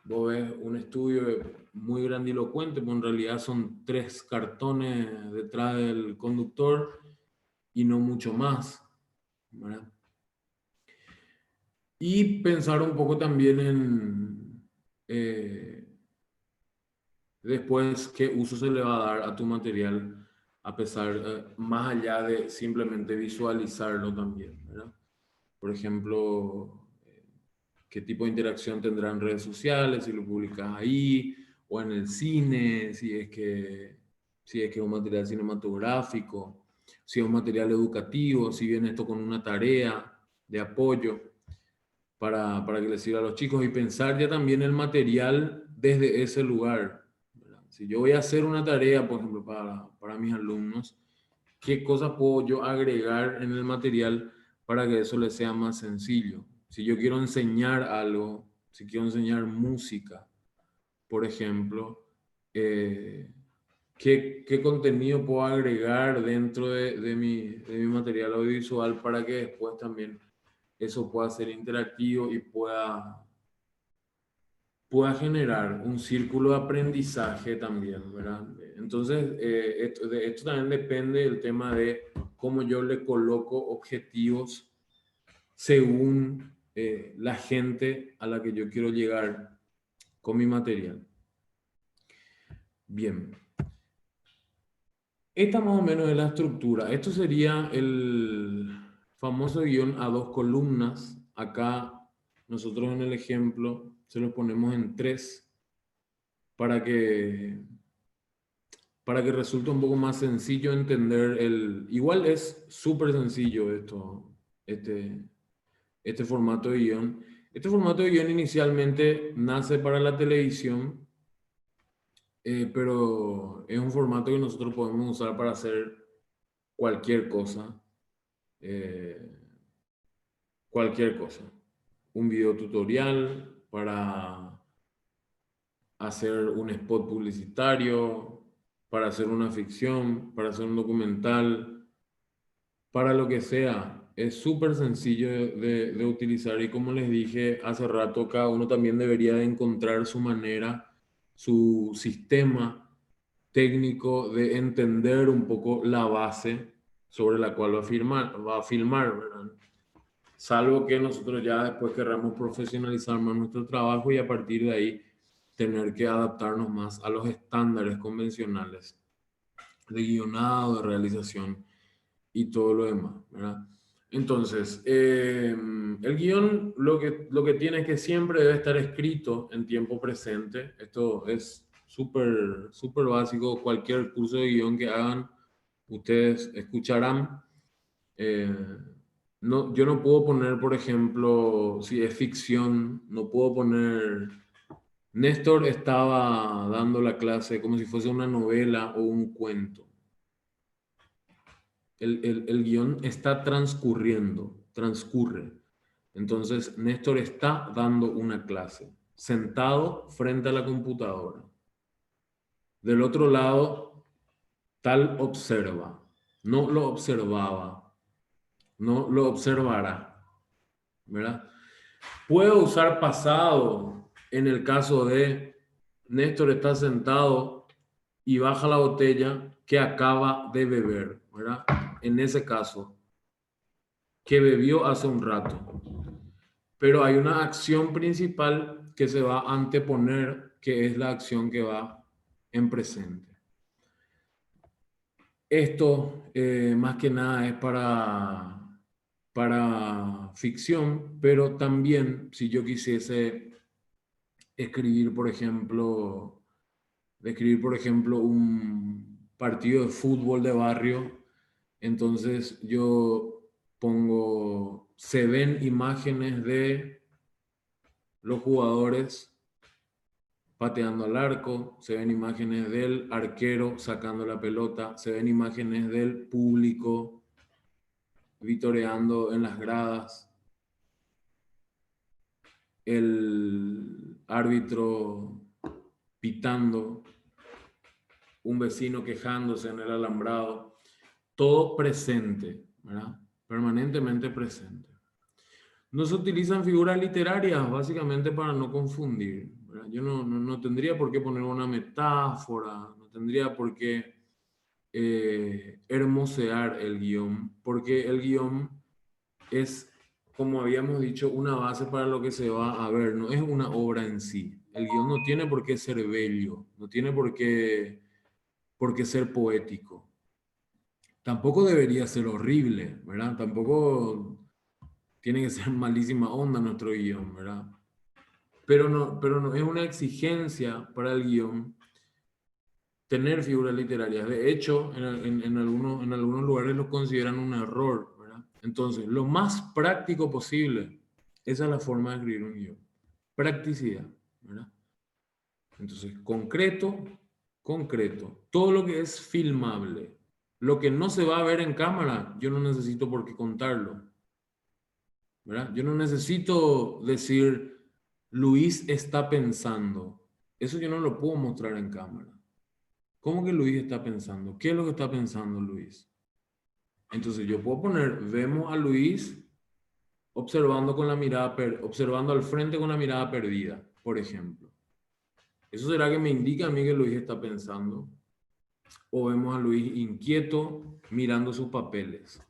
vos ves un estudio muy grandilocuente, pero en realidad son 3 cartones detrás del conductor y no mucho más, ¿verdad? Y pensar un poco también en después qué uso se le va a dar a tu material, a pesar, más allá de simplemente visualizarlo también, ¿verdad? Por ejemplo, qué tipo de interacción tendrá en redes sociales, si lo publicas ahí, o en el cine, si es que es un material cinematográfico, si es un material educativo, si viene esto con una tarea de apoyo para que les sirva a los chicos, y pensar ya también el material desde ese lugar, ¿verdad? Si yo voy a hacer una tarea, por ejemplo, para mis alumnos, ¿qué cosas puedo yo agregar en el material para que eso les sea más sencillo? Si yo quiero enseñar algo, si quiero enseñar música, por ejemplo, ¿qué contenido puedo agregar dentro de mi material audiovisual para que después también eso pueda ser interactivo y pueda generar un círculo de aprendizaje también, ¿verdad? Entonces, de esto también depende el tema de cómo yo le coloco objetivos según la gente a la que yo quiero llegar con mi material. Bien. Esta más o menos es la estructura. Esto sería el famoso guión a 2 columnas. Acá nosotros en el ejemplo se lo ponemos en 3 para que resulte un poco más sencillo entender Igual es súper sencillo este formato de guión. Este formato de guión inicialmente nace para la televisión, pero es un formato que nosotros podemos usar para hacer cualquier cosa. Cualquier cosa. Un video tutorial para hacer un spot publicitario, para hacer una ficción, para hacer un documental, para lo que sea. Es súper sencillo de utilizar, y como les dije hace rato, cada uno también debería de encontrar su manera, su sistema técnico de entender un poco la base sobre la cual va a filmar, ¿verdad? Salvo que nosotros ya después querramos profesionalizar más nuestro trabajo y a partir de ahí tener que adaptarnos más a los estándares convencionales de guionado, de realización y todo lo demás, ¿verdad? Entonces, el guión lo que tiene es que siempre debe estar escrito en tiempo presente. Esto es súper básico. Cualquier curso de guión que hagan, ustedes escucharán. No, yo no puedo poner, por ejemplo, si es ficción, no puedo poner... Néstor estaba dando la clase como si fuese una novela o un cuento. El guión está transcurre. Entonces, Néstor está dando una clase, sentado frente a la computadora. Del otro lado, tal observa, no lo observaba, no lo observará, ¿verdad? Puedo usar pasado en el caso de Néstor está sentado y baja la botella que acaba de beber, ¿verdad? En ese caso, que bebió hace un rato. Pero hay una acción principal que se va a anteponer, que es la acción que va en presente. Esto, más que nada, es para ficción, pero también si yo quisiese escribir, por ejemplo, un partido de fútbol de barrio, entonces yo pongo, se ven imágenes de los jugadores pateando al arco, se ven imágenes del arquero sacando la pelota, se ven imágenes del público vitoreando en las gradas, el árbitro pitando, un vecino quejándose en el alambrado, todo presente, ¿verdad? Permanentemente presente. No se utilizan figuras literarias básicamente para no confundir, ¿verdad? Yo no tendría por qué poner una metáfora, no tendría por qué hermosear el guión, porque el guión es, como habíamos dicho, una base para lo que se va a ver, no es una obra en sí. El guión no tiene por qué ser bello, no tiene por qué ser poético. Tampoco debería ser horrible, ¿verdad? Tampoco tiene que ser malísima onda nuestro guión, ¿verdad? pero no es una exigencia para el guión tener figuras literarias. De hecho, en algunos lugares lo consideran un error, ¿verdad? Entonces, lo más práctico posible, esa es la forma de escribir un guión. Practicidad, ¿verdad? Entonces, concreto, todo lo que es filmable. Lo que no se va a ver en cámara, yo no necesito por qué contarlo, ¿verdad? Yo no necesito decir, Luis está pensando. Eso yo no lo puedo mostrar en cámara. ¿Cómo que Luis está pensando? ¿Qué es lo que está pensando Luis? Entonces yo puedo poner, vemos a Luis observando con la mirada, observando al frente con la mirada perdida, por ejemplo. ¿Eso será que me indica a mí que Luis está pensando? O vemos a Luis inquieto mirando sus papeles,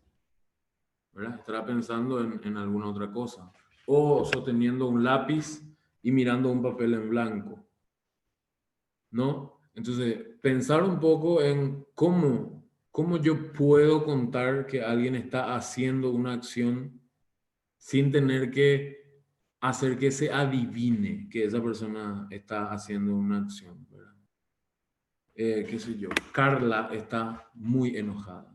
¿verdad? Estará pensando en alguna otra cosa. O sosteniendo un lápiz y mirando un papel en blanco, ¿no? Entonces, pensar un poco en cómo yo puedo contar que alguien está haciendo una acción sin tener que hacer que se adivine que esa persona está haciendo una acción, ¿verdad? Qué sé yo, Carla está muy enojada.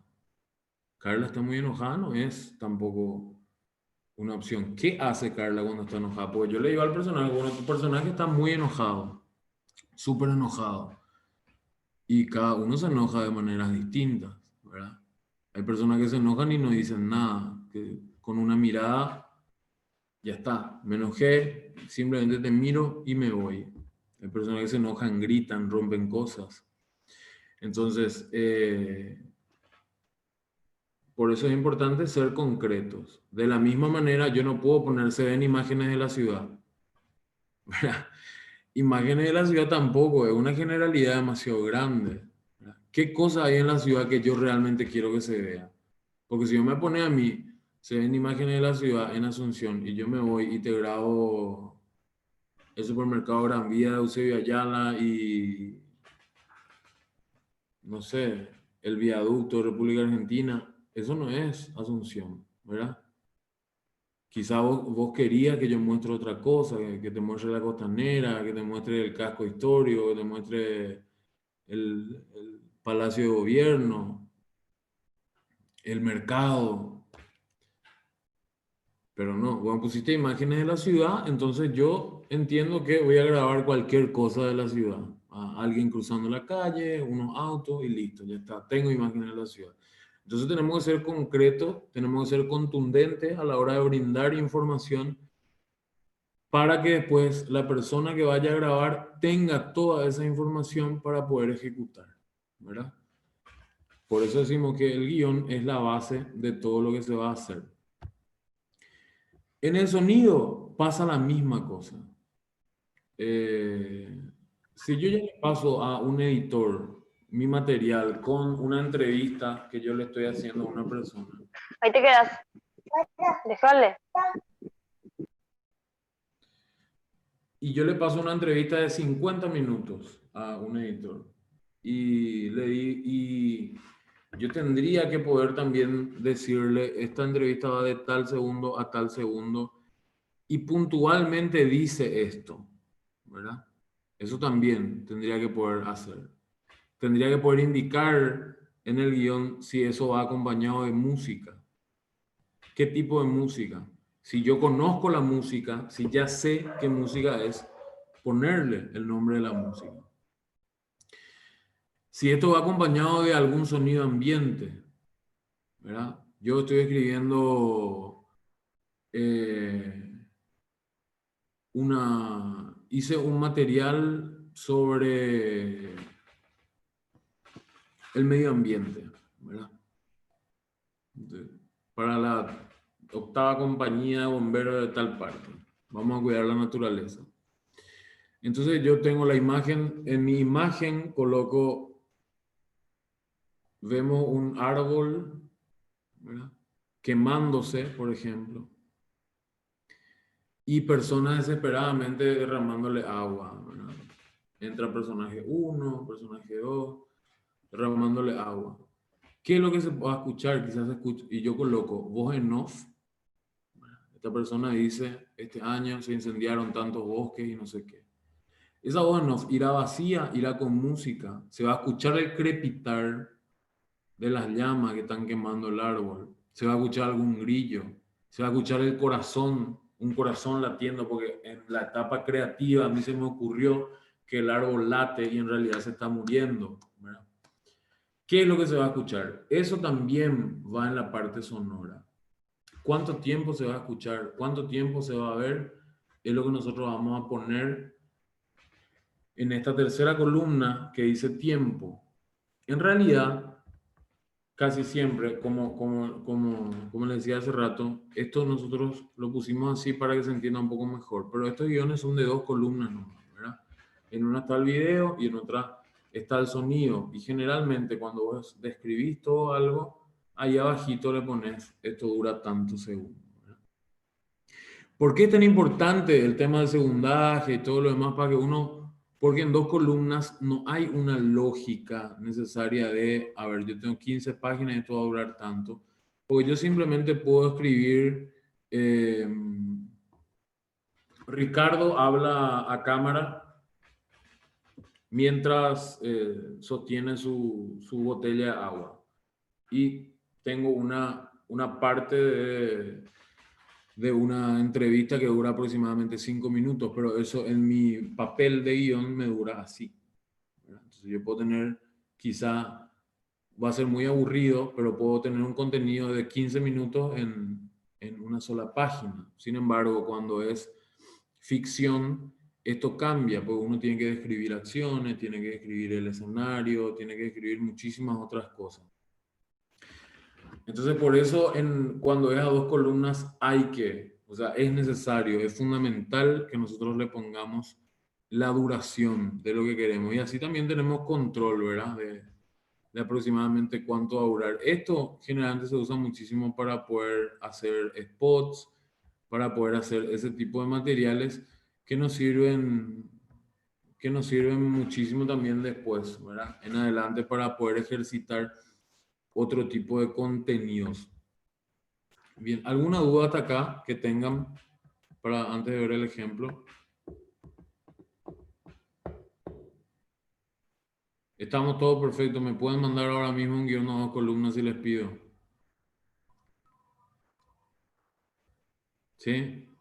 Carla está muy enojada no es tampoco una opción. ¿Qué hace Carla cuando está enojada? Pues yo le digo al personaje, bueno, tu personaje está muy enojado, súper enojado. Y cada uno se enoja de maneras distintas, ¿verdad? Hay personas que se enojan y no dicen nada, que con una mirada, ya está, me enojé, simplemente te miro y me voy. Hay personas que se enojan, gritan, rompen cosas. Entonces, por eso es importante ser concretos. De la misma manera, yo no puedo ponerse en imágenes de la ciudad, ¿verdad? Imágenes de la ciudad tampoco, es una generalidad demasiado grande. ¿Qué cosas hay en la ciudad que yo realmente quiero que se vea? Porque si yo me pone a mí, se ven imágenes de la ciudad en Asunción y yo me voy y te grabo el supermercado Gran Vía de Eusebio Ayala y, no sé, el viaducto de República Argentina, eso no es Asunción, ¿verdad? Quizá vos querías que yo muestre otra cosa, que te muestre la costanera, que te muestre el casco histórico, que te muestre el Palacio de Gobierno, el mercado. Pero no, cuando pusiste imágenes de la ciudad, entonces yo entiendo que voy a grabar cualquier cosa de la ciudad. Alguien cruzando la calle, unos autos y listo, ya está. Tengo imágenes de la ciudad. Entonces tenemos que ser concretos, tenemos que ser contundentes a la hora de brindar información para que después la persona que vaya a grabar tenga toda esa información para poder ejecutar, ¿verdad? Por eso decimos que el guión es la base de todo lo que se va a hacer. En el sonido pasa la misma cosa. Si yo ya le paso a un editor mi material con una entrevista que yo le estoy haciendo a una persona. Ahí te quedas. Déjale. Y yo le paso una entrevista de 50 minutos a un editor. Y yo tendría que poder también decirle, esta entrevista va de tal segundo a tal segundo y puntualmente dice esto, ¿verdad? Eso también tendría que poder hacer. Tendría que poder indicar en el guión si eso va acompañado de música. ¿Qué tipo de música? Si yo conozco la música, si ya sé qué música es, ponerle el nombre de la música. Si esto va acompañado de algún sonido ambiente, ¿verdad? Yo estoy escribiendo hice un material sobre el medio ambiente, ¿verdad? Para la 8ª compañía de bomberos de tal parte. Vamos a cuidar la naturaleza. Entonces yo tengo la imagen, en mi imagen vemos un árbol, ¿verdad? Quemándose, por ejemplo, y personas desesperadamente derramándole agua, ¿verdad? Entra personaje 1, personaje 2, derramándole agua. ¿Qué es lo que se va a escuchar? Quizás se escuche, y yo coloco voz en off, Esta persona dice, este año se incendiaron tantos bosques y no sé qué. Esa voz en off irá vacía, irá con música. Se va a escuchar el crepitar de las llamas que están quemando el árbol. Se va a escuchar algún grillo. Se va a escuchar el corazón, un corazón latiendo, porque en la etapa creativa a mí se me ocurrió que el árbol late y en realidad se está muriendo, ¿verdad? ¿Qué es lo que se va a escuchar? Eso también va en la parte sonora. ¿Cuánto tiempo se va a escuchar? ¿Cuánto tiempo se va a ver? Es lo que nosotros vamos a poner en esta tercera columna que dice tiempo. En realidad, casi siempre, como les decía hace rato, esto nosotros lo pusimos así para que se entienda un poco mejor, pero estos guiones son de 2 columnas nomás, ¿verdad? En una está el video y en otra está el sonido, y generalmente cuando vos describís todo algo, ahí abajito le pones, esto dura tantos segundos. ¿Por qué es tan importante el tema del segundaje y todo lo demás para que uno... Porque en 2 columnas no hay una lógica necesaria de, a ver, yo tengo 15 páginas y esto va a durar tanto. Porque yo simplemente puedo escribir, Ricardo habla a cámara mientras sostiene su botella de agua. Y tengo una parte de una entrevista que dura aproximadamente 5 minutos, pero eso en mi papel de guión me dura así. Entonces yo puedo tener, quizá va a ser muy aburrido, pero puedo tener un contenido de 15 minutos en una sola página. Sin embargo, cuando es ficción, esto cambia, porque uno tiene que describir acciones, tiene que describir el escenario, tiene que describir muchísimas otras cosas. Entonces, por eso, cuando es a 2 columnas, es necesario, es fundamental que nosotros le pongamos la duración de lo que queremos. Y así también tenemos control, ¿verdad? De aproximadamente cuánto va a durar. Esto generalmente se usa muchísimo para poder hacer spots, para poder hacer ese tipo de materiales que nos sirven muchísimo también después, ¿verdad? En adelante, para poder ejercitar otro tipo de contenidos. Bien, ¿alguna duda hasta acá que tengan antes de ver el ejemplo? Estamos todos perfectos. Me pueden mandar ahora mismo un guión a 2 columnas si les pido. ¿Sí?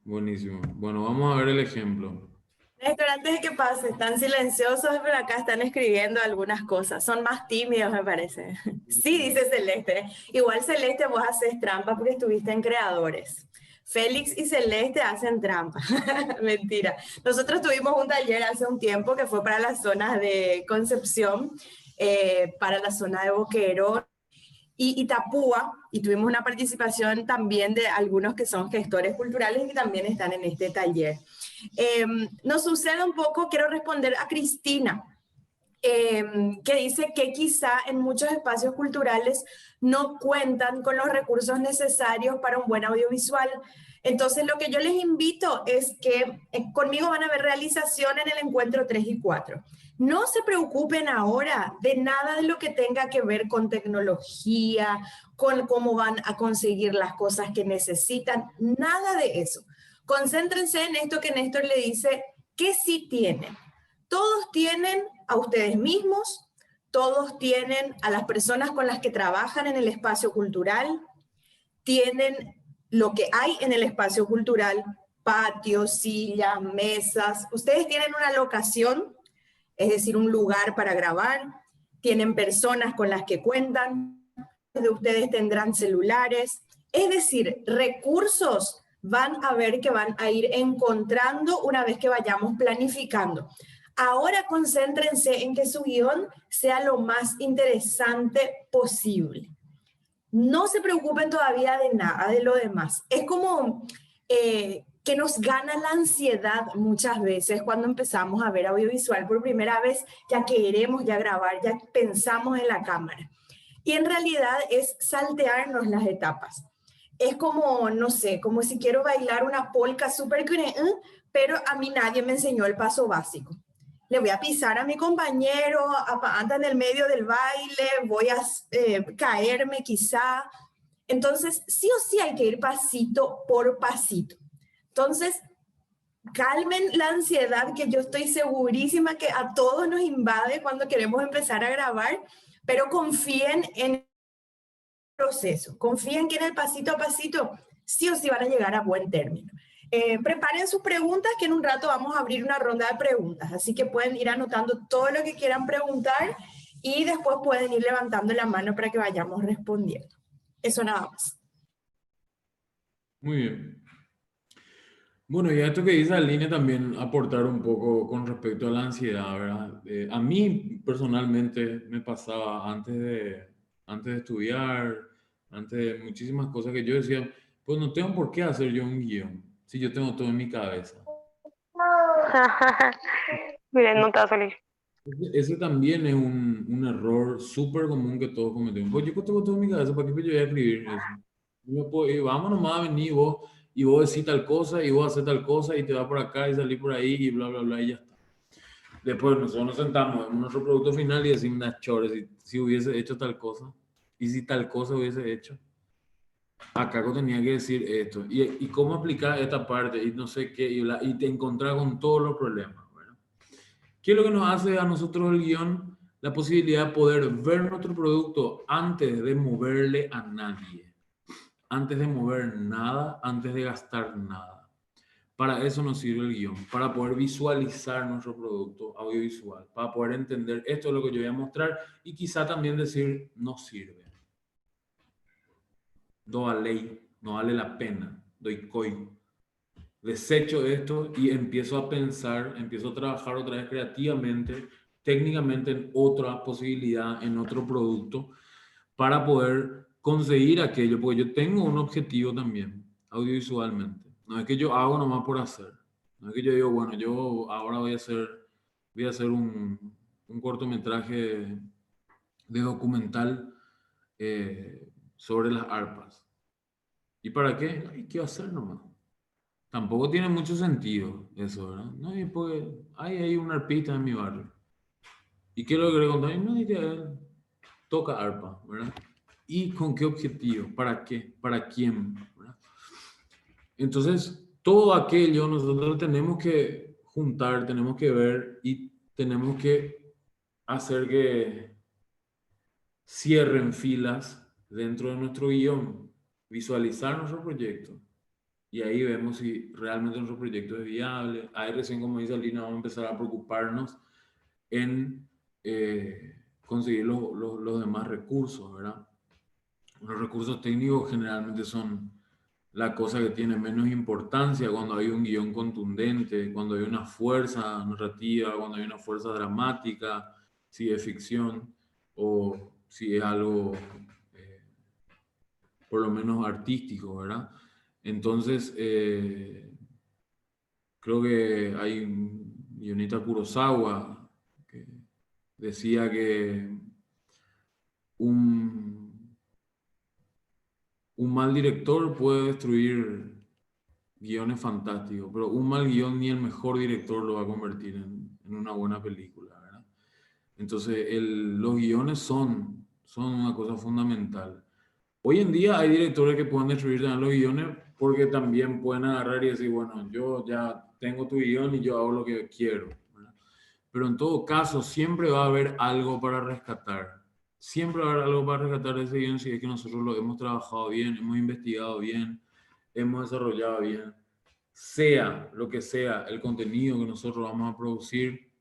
Buenísimo. Bueno, vamos a ver el ejemplo. Néstor, antes de que pase, están silenciosos, pero acá están escribiendo algunas cosas. Son más tímidos, me parece. Sí, dice Celeste. Igual, Celeste, vos haces trampa porque estuviste en Creadores. Félix y Celeste hacen trampa. Mentira. Nosotros tuvimos un taller hace un tiempo que fue para las zonas de Concepción, para la zona de Boquerón y Itapúa, y tuvimos una participación también de algunos que son gestores culturales y también están en este taller. Nos sucede un poco, quiero responder a Cristina, que dice que quizá en muchos espacios culturales no cuentan con los recursos necesarios para un buen audiovisual. Entonces, lo que yo les invito es que conmigo van a ver realización en el encuentro 3 y 4. No se preocupen ahora de nada de lo que tenga que ver con tecnología, con cómo van a conseguir las cosas que necesitan, nada de eso. Concéntrense en esto que Néstor le dice, que sí tienen. Todos tienen a ustedes mismos, todos tienen a las personas con las que trabajan en el espacio cultural, tienen lo que hay en el espacio cultural, patios, sillas, mesas. Ustedes tienen una locación, es decir, un lugar para grabar, tienen personas con las que cuentan, de ustedes tendrán celulares, es decir, recursos van a ver que van a ir encontrando una vez que vayamos planificando. Ahora concéntrense en que su guión sea lo más interesante posible. No se preocupen todavía de nada de lo demás. Es como que nos gana la ansiedad muchas veces cuando empezamos a ver audiovisual por primera vez, ya queremos ya grabar, ya pensamos en la cámara. Y en realidad es saltearnos las etapas. Es como, no sé, como si quiero bailar una polka súper, pero a mí nadie me enseñó el paso básico. Le voy a pisar a mi compañero, anda en el medio del baile, voy a caerme quizá. Entonces, sí o sí hay que ir pasito por pasito. Entonces, calmen la ansiedad que yo estoy segurísima que a todos nos invade cuando queremos empezar a grabar, pero confíen en el proceso, confíen que en el pasito a pasito sí o sí van a llegar a buen término. Preparen sus preguntas, que en un rato vamos a abrir una ronda de preguntas, así que pueden ir anotando todo lo que quieran preguntar y después pueden ir levantando la mano para que vayamos respondiendo. Eso nada más. Muy bien. Bueno, y a esto que dice Aline también aportar un poco con respecto a la ansiedad, ¿verdad? A mí personalmente me pasaba antes de estudiar, antes de muchísimas cosas que yo decía, pues no tengo por qué hacer yo un guión, si yo tengo todo en mi cabeza. Miren, no te va a salir. Ese también es un error súper común que todos cometemos. Pues yo tengo todo en mi cabeza, ¿para qué yo voy a escribir eso? Vamos nomás a venir vos, y vos decís tal cosa, y vos haces tal cosa, y te vas por acá, y salís por ahí, y bla, bla, bla, y ya está. Después nosotros nos sentamos en nuestro producto final y decimos unas chores, si hubiese hecho tal cosa, y si tal cosa hubiese hecho. Acá tenía que decir esto, y cómo aplicar esta parte, y no sé qué, y te encontrar con todos los problemas. ¿Qué es lo que nos hace a nosotros el guión? La posibilidad de poder ver nuestro producto antes de moverle a nadie, antes de mover nada, antes de gastar nada. Para eso nos sirve el guión, para poder visualizar nuestro producto audiovisual, para poder entender esto es lo que yo voy a mostrar y quizá también decir no sirve. No vale, no vale la pena, doy coin. Desecho esto y empiezo a pensar, empiezo a trabajar otra vez creativamente, técnicamente en otra posibilidad, en otro producto, para poder conseguir aquello, porque yo tengo un objetivo también, audiovisualmente. No es que yo hago nomás por hacer. No es que yo digo, bueno, yo ahora voy a hacer un cortometraje de documental sobre las arpas. ¿Y para qué? Ay, ¿qué hacer nomás? Tampoco tiene mucho sentido eso, ¿verdad? No, y pues hay un arpista en mi barrio. ¿Y qué es lo que le conté? No, dice él toca arpa, ¿verdad? ¿Y con qué objetivo? ¿Para qué? ¿Para quién? ¿Verdad? Entonces, todo aquello nosotros tenemos que juntar, tenemos que ver y tenemos que hacer que cierren filas dentro de nuestro guión, visualizar nuestro proyecto. Y ahí vemos si realmente nuestro proyecto es viable. Ahí recién, como dice Alina, vamos a empezar a preocuparnos en conseguir los demás recursos, ¿verdad? Los recursos técnicos generalmente son la cosa que tiene menos importancia cuando hay un guión contundente, cuando hay una fuerza narrativa, cuando hay una fuerza dramática, si es ficción o si es algo por lo menos artístico, ¿verdad? Entonces, creo que hay un guionista Kurosawa que decía que un mal director puede destruir guiones fantásticos, pero un mal guión ni el mejor director lo va a convertir en una buena película, ¿verdad? Entonces, los guiones son una cosa fundamental. Hoy en día hay directores que pueden destruir también los guiones porque también pueden agarrar y decir, bueno, yo ya tengo tu guión y yo hago lo que quiero, ¿verdad? Pero en todo caso, siempre va a haber algo para rescatar. Siempre va a haber algo para rescatar de ese guión si es que nosotros lo hemos trabajado bien, hemos investigado bien, hemos desarrollado bien. Sea lo que sea el contenido que nosotros vamos a producir,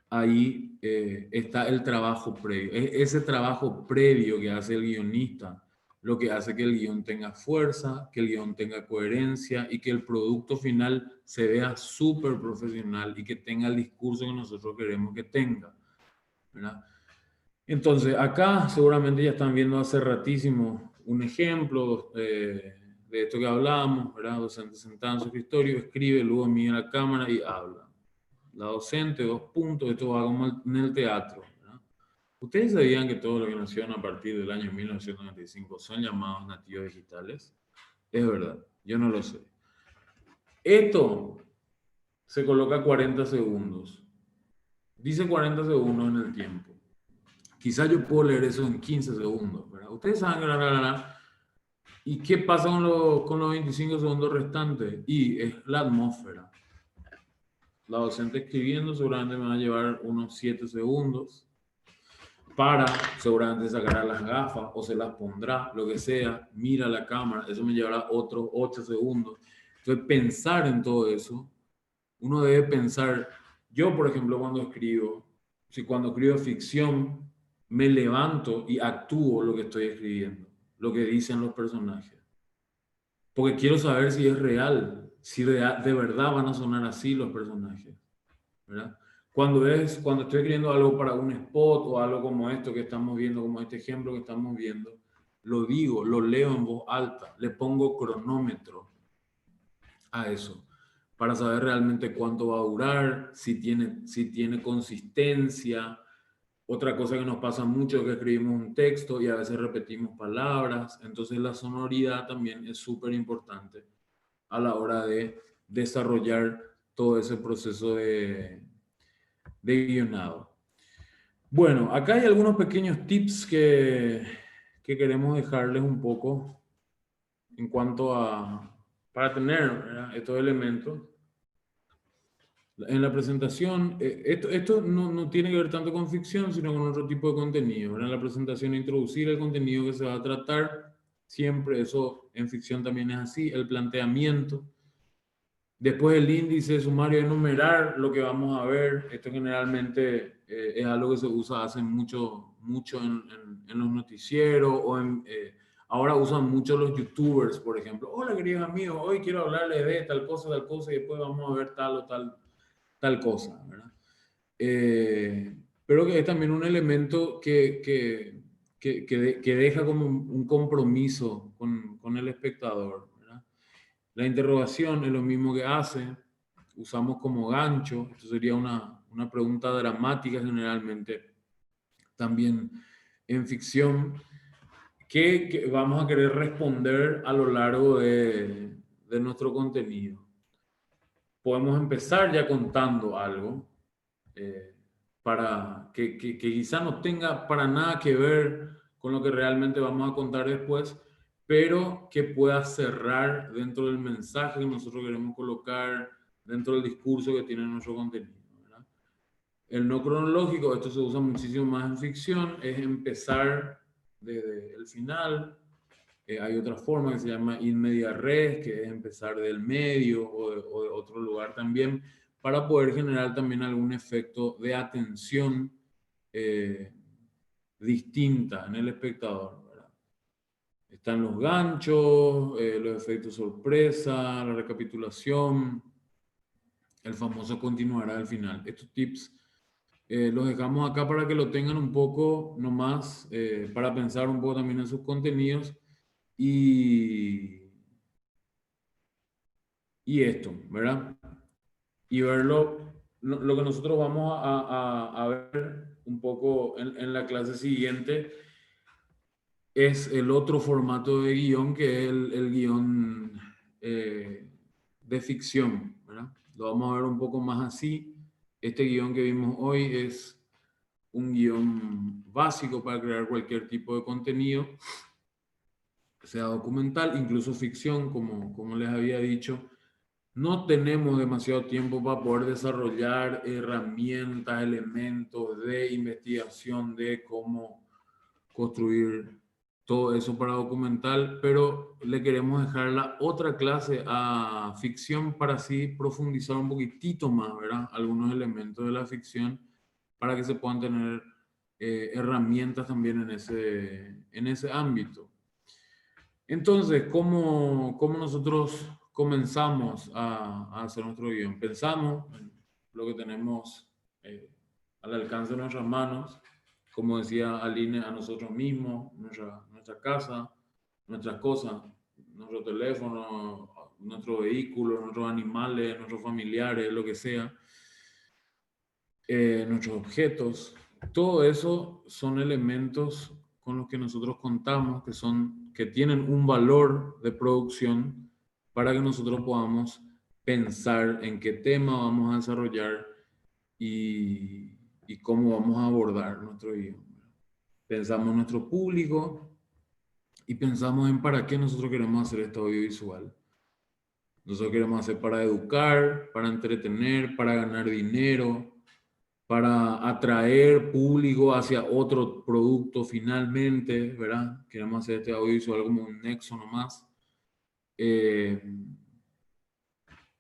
ahí está el trabajo previo. Es ese trabajo previo que hace el guionista lo que hace que el guión tenga fuerza, que el guión tenga coherencia y que el producto final se vea súper profesional y que tenga el discurso que nosotros queremos que tenga, ¿verdad? Entonces, acá seguramente ya están viendo hace ratísimo un ejemplo de esto que hablábamos, ¿verdad? Docente sentado en su escritorio, escribe, luego mira la cámara y habla. La docente, 2 puntos, esto va como en el teatro, ¿verdad? ¿Ustedes sabían que todos los que nacieron a partir del año 1995 son llamados nativos digitales? Es verdad, yo no lo sé. Esto se coloca 40 segundos. Dice 40 segundos en el tiempo. Quizás yo puedo leer eso en 15 segundos, ¿verdad? Ustedes saben que ¿Y qué pasa con los 25 segundos restantes? Y es la atmósfera. La docente escribiendo seguramente me va a llevar unos 7 segundos. Para, seguramente sacará las gafas o se las pondrá, lo que sea, mira la cámara, eso me llevará otros 8 segundos. Entonces, pensar en todo eso, uno debe pensar, yo por ejemplo cuando escribo, si cuando escribo ficción, me levanto y actúo lo que estoy escribiendo, lo que dicen los personajes. Porque quiero saber si es real, si de verdad van a sonar así los personajes, ¿verdad? Cuando estoy escribiendo algo para un spot o algo como esto que estamos viendo, como este ejemplo que estamos viendo, lo digo, lo leo en voz alta, le pongo cronómetro a eso, para saber realmente cuánto va a durar, si tiene consistencia. Otra cosa que nos pasa mucho es que escribimos un texto y a veces repetimos palabras, entonces la sonoridad también es súper importante a la hora de desarrollar todo ese proceso de guionado. Bueno, acá hay algunos pequeños tips que queremos dejarles un poco en cuanto a, para tener, ¿verdad?, estos elementos. En la presentación, esto no tiene que ver tanto con ficción, sino con otro tipo de contenido, ¿verdad? En la presentación, introducir el contenido que se va a tratar, siempre eso en ficción también es así, el planteamiento. Después el índice sumario, enumerar lo que vamos a ver. Esto generalmente es algo que se usa hace mucho en los noticieros o ahora usan mucho los youtubers, por ejemplo. Hola, queridos amigos, hoy quiero hablarles de tal cosa, y después vamos a ver tal o tal cosa, ¿verdad? Pero que es también un elemento que deja como un compromiso con el espectador, ¿verdad? La interrogación es lo mismo que hace, usamos como gancho, esto sería una pregunta dramática generalmente, también en ficción, que vamos a querer responder a lo largo de nuestro contenido. Podemos empezar ya contando algo para que quizá no tenga para nada que ver con lo que realmente vamos a contar después, pero que pueda cerrar dentro del mensaje que nosotros queremos colocar, dentro del discurso que tiene nuestro contenido, ¿verdad? El no cronológico, esto se usa muchísimo más en ficción, es empezar desde el final. Hay otra forma que se llama in media res, que es empezar del medio o de otro lugar también, para poder generar también algún efecto de atención distinta en el espectador, ¿verdad? Están los ganchos, los efectos sorpresa, la recapitulación, el famoso continuará al final. Estos tips los dejamos acá para que lo tengan un poco nomás, para pensar un poco también en sus contenidos y esto, ¿verdad? Y verlo, lo que nosotros vamos a ver un poco en la clase siguiente es el otro formato de guión, que es el guión de ficción, ¿verdad? Lo vamos a ver un poco más así. Este guión que vimos hoy es un guión básico para crear cualquier tipo de contenido, sea documental, incluso ficción, como les había dicho. No tenemos demasiado tiempo para poder desarrollar herramientas, elementos de investigación de cómo construir todo eso para documental, pero le queremos dejar la otra clase a ficción para así profundizar un poquitito más, ¿verdad? Algunos elementos de la ficción para que se puedan tener herramientas también en ese ámbito. Entonces, ¿cómo nosotros comenzamos a hacer nuestro guión? Pensamos en lo que tenemos al alcance de nuestras manos, como decía Aline, a nosotros mismos, nuestra casa, nuestras cosas, nuestro teléfono, nuestro vehículo, nuestros animales, nuestros familiares, lo que sea, nuestros objetos. Todo eso son elementos con los que nosotros contamos, que tienen un valor de producción para que nosotros podamos pensar en qué tema vamos a desarrollar y cómo vamos a abordar nuestro guión. Pensamos en nuestro público, y pensamos en para qué nosotros queremos hacer este audiovisual. Nosotros queremos hacer para educar, para entretener, para ganar dinero, para atraer público hacia otro producto finalmente, ¿verdad? Queremos hacer este audiovisual como un nexo nomás.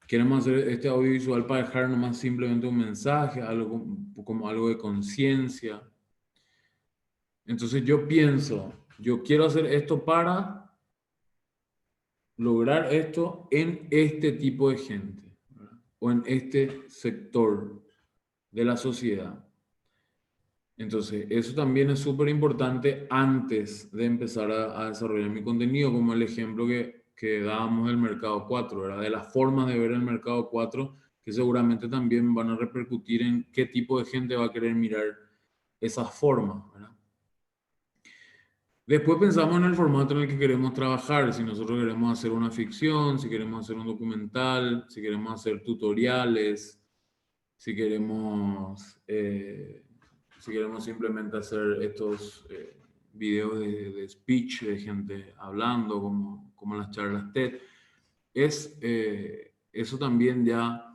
Queremos hacer este audiovisual para dejar nomás simplemente un mensaje, algo como algo de conciencia. Entonces yo pienso, yo quiero hacer esto para lograr esto en este tipo de gente, ¿verdad? O en este sector de la sociedad. Entonces, eso también es súper importante antes de empezar a desarrollar mi contenido, como el ejemplo que dábamos del mercado 4, ¿verdad? De las formas de ver el mercado 4, que seguramente también van a repercutir en qué tipo de gente va a querer mirar esas formas, ¿verdad? Después pensamos en el formato en el que queremos trabajar, si nosotros queremos hacer una ficción, si queremos hacer un documental, si queremos hacer tutoriales, si queremos simplemente hacer estos videos de speech de gente hablando, como las charlas TED, eso también ya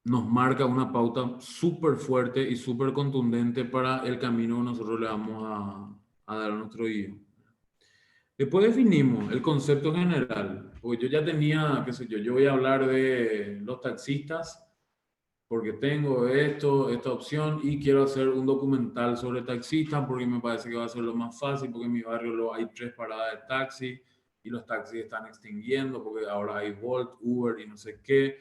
nos marca una pauta súper fuerte y súper contundente para el camino que nosotros le vamos a dar a nuestro guión. Después definimos el concepto general, porque yo ya tenía, qué sé yo voy a hablar de los taxistas, porque tengo esta opción y quiero hacer un documental sobre taxistas porque me parece que va a ser lo más fácil, porque en mi barrio hay 3 paradas de taxi y los taxis están extinguiendo porque ahora hay Bolt, Uber y no sé qué,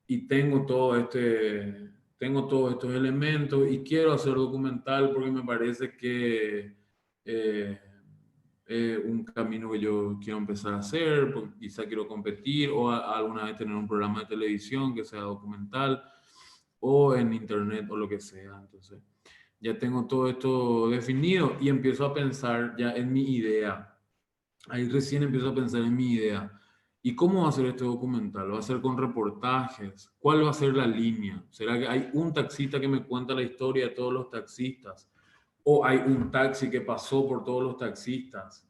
y tengo todos estos elementos y quiero hacer documental porque me parece que un camino que yo quiero empezar a hacer, porque quizá quiero competir o alguna vez tener un programa de televisión que sea documental o en internet o lo que sea. Entonces, ya tengo todo esto definido y empiezo a pensar ya en mi idea. Ahí recién empiezo a pensar en mi idea. ¿Y cómo va a ser este documental? ¿Va a ser con reportajes? ¿Cuál va a ser la línea? ¿Será que hay un taxista que me cuenta la historia de todos los taxistas? ¿O hay un taxi que pasó por todos los taxistas?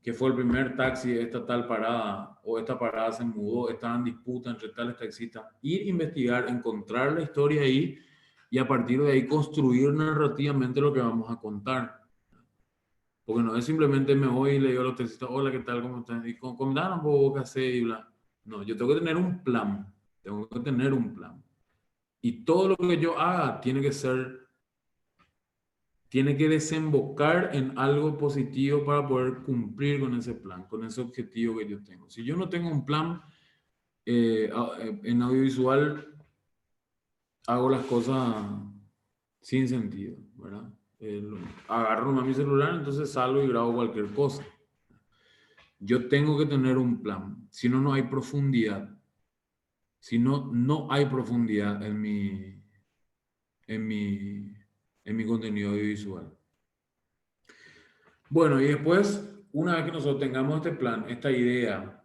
Que fue el primer taxi de esta tal parada, o esta parada se mudó, estaba en disputa entre tales taxistas. Ir, investigar, encontrar la historia ahí y a partir de ahí construir narrativamente lo que vamos a contar. Porque no es simplemente me voy y le digo a los taxistas, hola, ¿qué tal? ¿Cómo están? Y comentan un poco qué hacer y bla. No, yo tengo que tener un plan. Tengo que tener un plan. Y todo lo que yo haga tiene que desembocar en algo positivo para poder cumplir con ese plan, con ese objetivo que yo tengo. Si yo no tengo un plan en audiovisual, hago las cosas sin sentido, ¿verdad? Agarro nomás mi celular, entonces salgo y grabo cualquier cosa. Yo tengo que tener un plan, si no, no hay profundidad. Si no, no hay profundidad en mi contenido audiovisual. Bueno, y después, una vez que nosotros tengamos este plan, esta idea,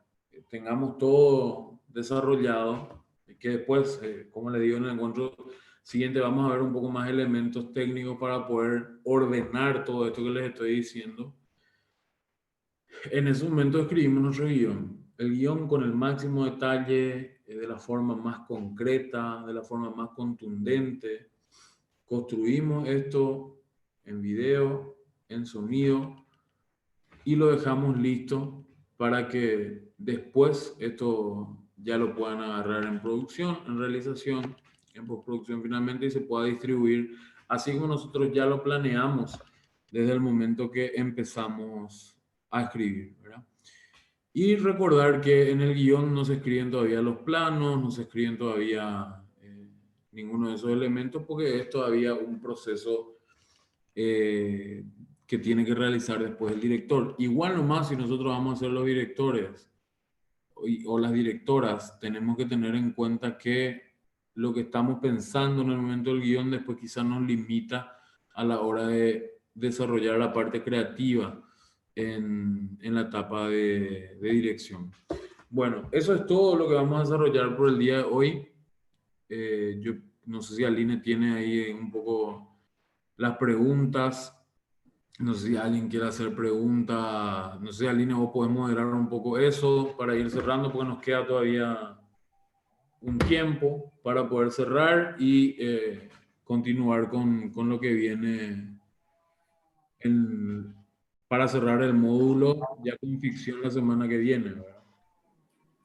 tengamos todo desarrollado, que después, como le digo en el encuentro siguiente, vamos a ver un poco más elementos técnicos para poder ordenar todo esto que les estoy diciendo. En ese momento escribimos nuestro guión. El guión con el máximo detalle, de la forma más concreta, de la forma más contundente. Construimos esto en video, en sonido, y lo dejamos listo para que después esto ya lo puedan agarrar en producción, en realización, en postproducción finalmente, y se pueda distribuir así como nosotros ya lo planeamos desde el momento que empezamos a escribir, ¿verdad? Y recordar que en el guión no se escriben todavía los planos, no se escriben todavía ninguno de esos elementos porque es todavía un proceso que tiene que realizar después el director. Igual nomás si nosotros vamos a ser los directores o las directoras, tenemos que tener en cuenta que lo que estamos pensando en el momento del guión después quizás nos limita a la hora de desarrollar la parte creativa en la etapa de dirección. Bueno, eso es todo lo que vamos a desarrollar por el día de hoy. Yo no sé si Aline tiene ahí un poco las preguntas No sé si alguien quiere hacer preguntas. No sé, Aline, vos podés moderar un poco eso para ir cerrando, porque nos queda todavía un tiempo para poder cerrar y continuar con lo que viene para cerrar el módulo ya con ficción la semana que viene, ¿verdad?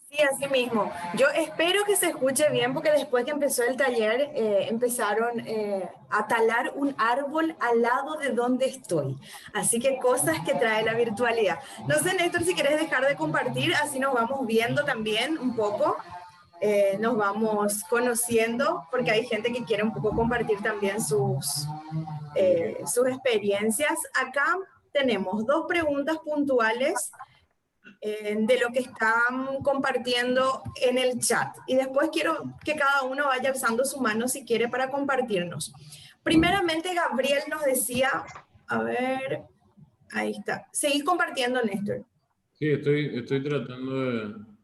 Sí, así mismo. Yo espero que se escuche bien porque después que empezó el taller empezaron a talar un árbol al lado de donde estoy. Así que cosas que trae la virtualidad. No sé, Néstor, si quieres dejar de compartir, así nos vamos viendo también un poco. Nos vamos conociendo porque hay gente que quiere un poco compartir también sus experiencias. Acá tenemos dos preguntas puntuales de lo que están compartiendo en el chat. Y después quiero que cada uno vaya alzando su mano si quiere para compartirnos. Primeramente, Gabriel nos decía, a ver, ahí está. Seguís compartiendo, Néstor. Sí, estoy tratando de...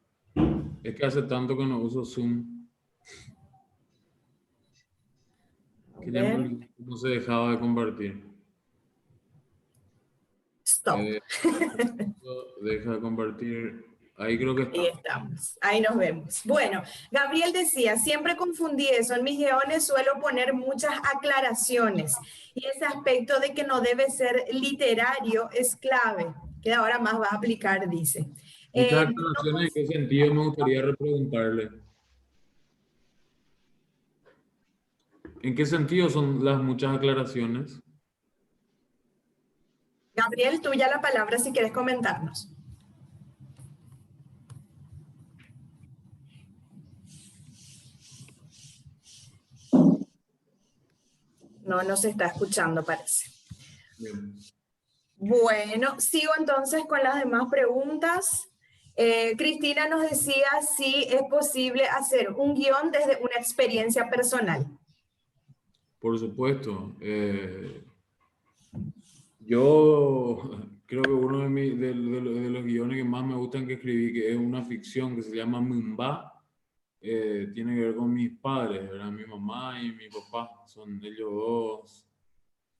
Es que hace tanto que no uso Zoom A que ya me ver, olvidé cómo se dejaba de compartir. stop. Deja de compartir. Ahí creo que Ahí está. estamos, ahí nos vemos. Bueno, Gabriel decía, siempre confundí eso, en mis guiones suelo poner muchas aclaraciones y ese aspecto de que no debe ser literario es clave, que ahora más va a aplicar, dice. Muchas No, aclaraciones, ¿en qué sentido? Me gustaría repreguntarle. ¿En qué sentido son las muchas aclaraciones? Gabriel, tuya la palabra si quieres comentarnos. No nos está escuchando, parece. Bien. Bueno, sigo entonces con las demás preguntas. Cristina nos decía si es posible hacer un guión desde una experiencia personal. Por supuesto. Yo creo que uno de los guiones que más me gustan que escribí, que es una ficción que se llama Mumba, tiene que ver con mis padres, ¿verdad? Mi mamá y mi papá. Son ellos dos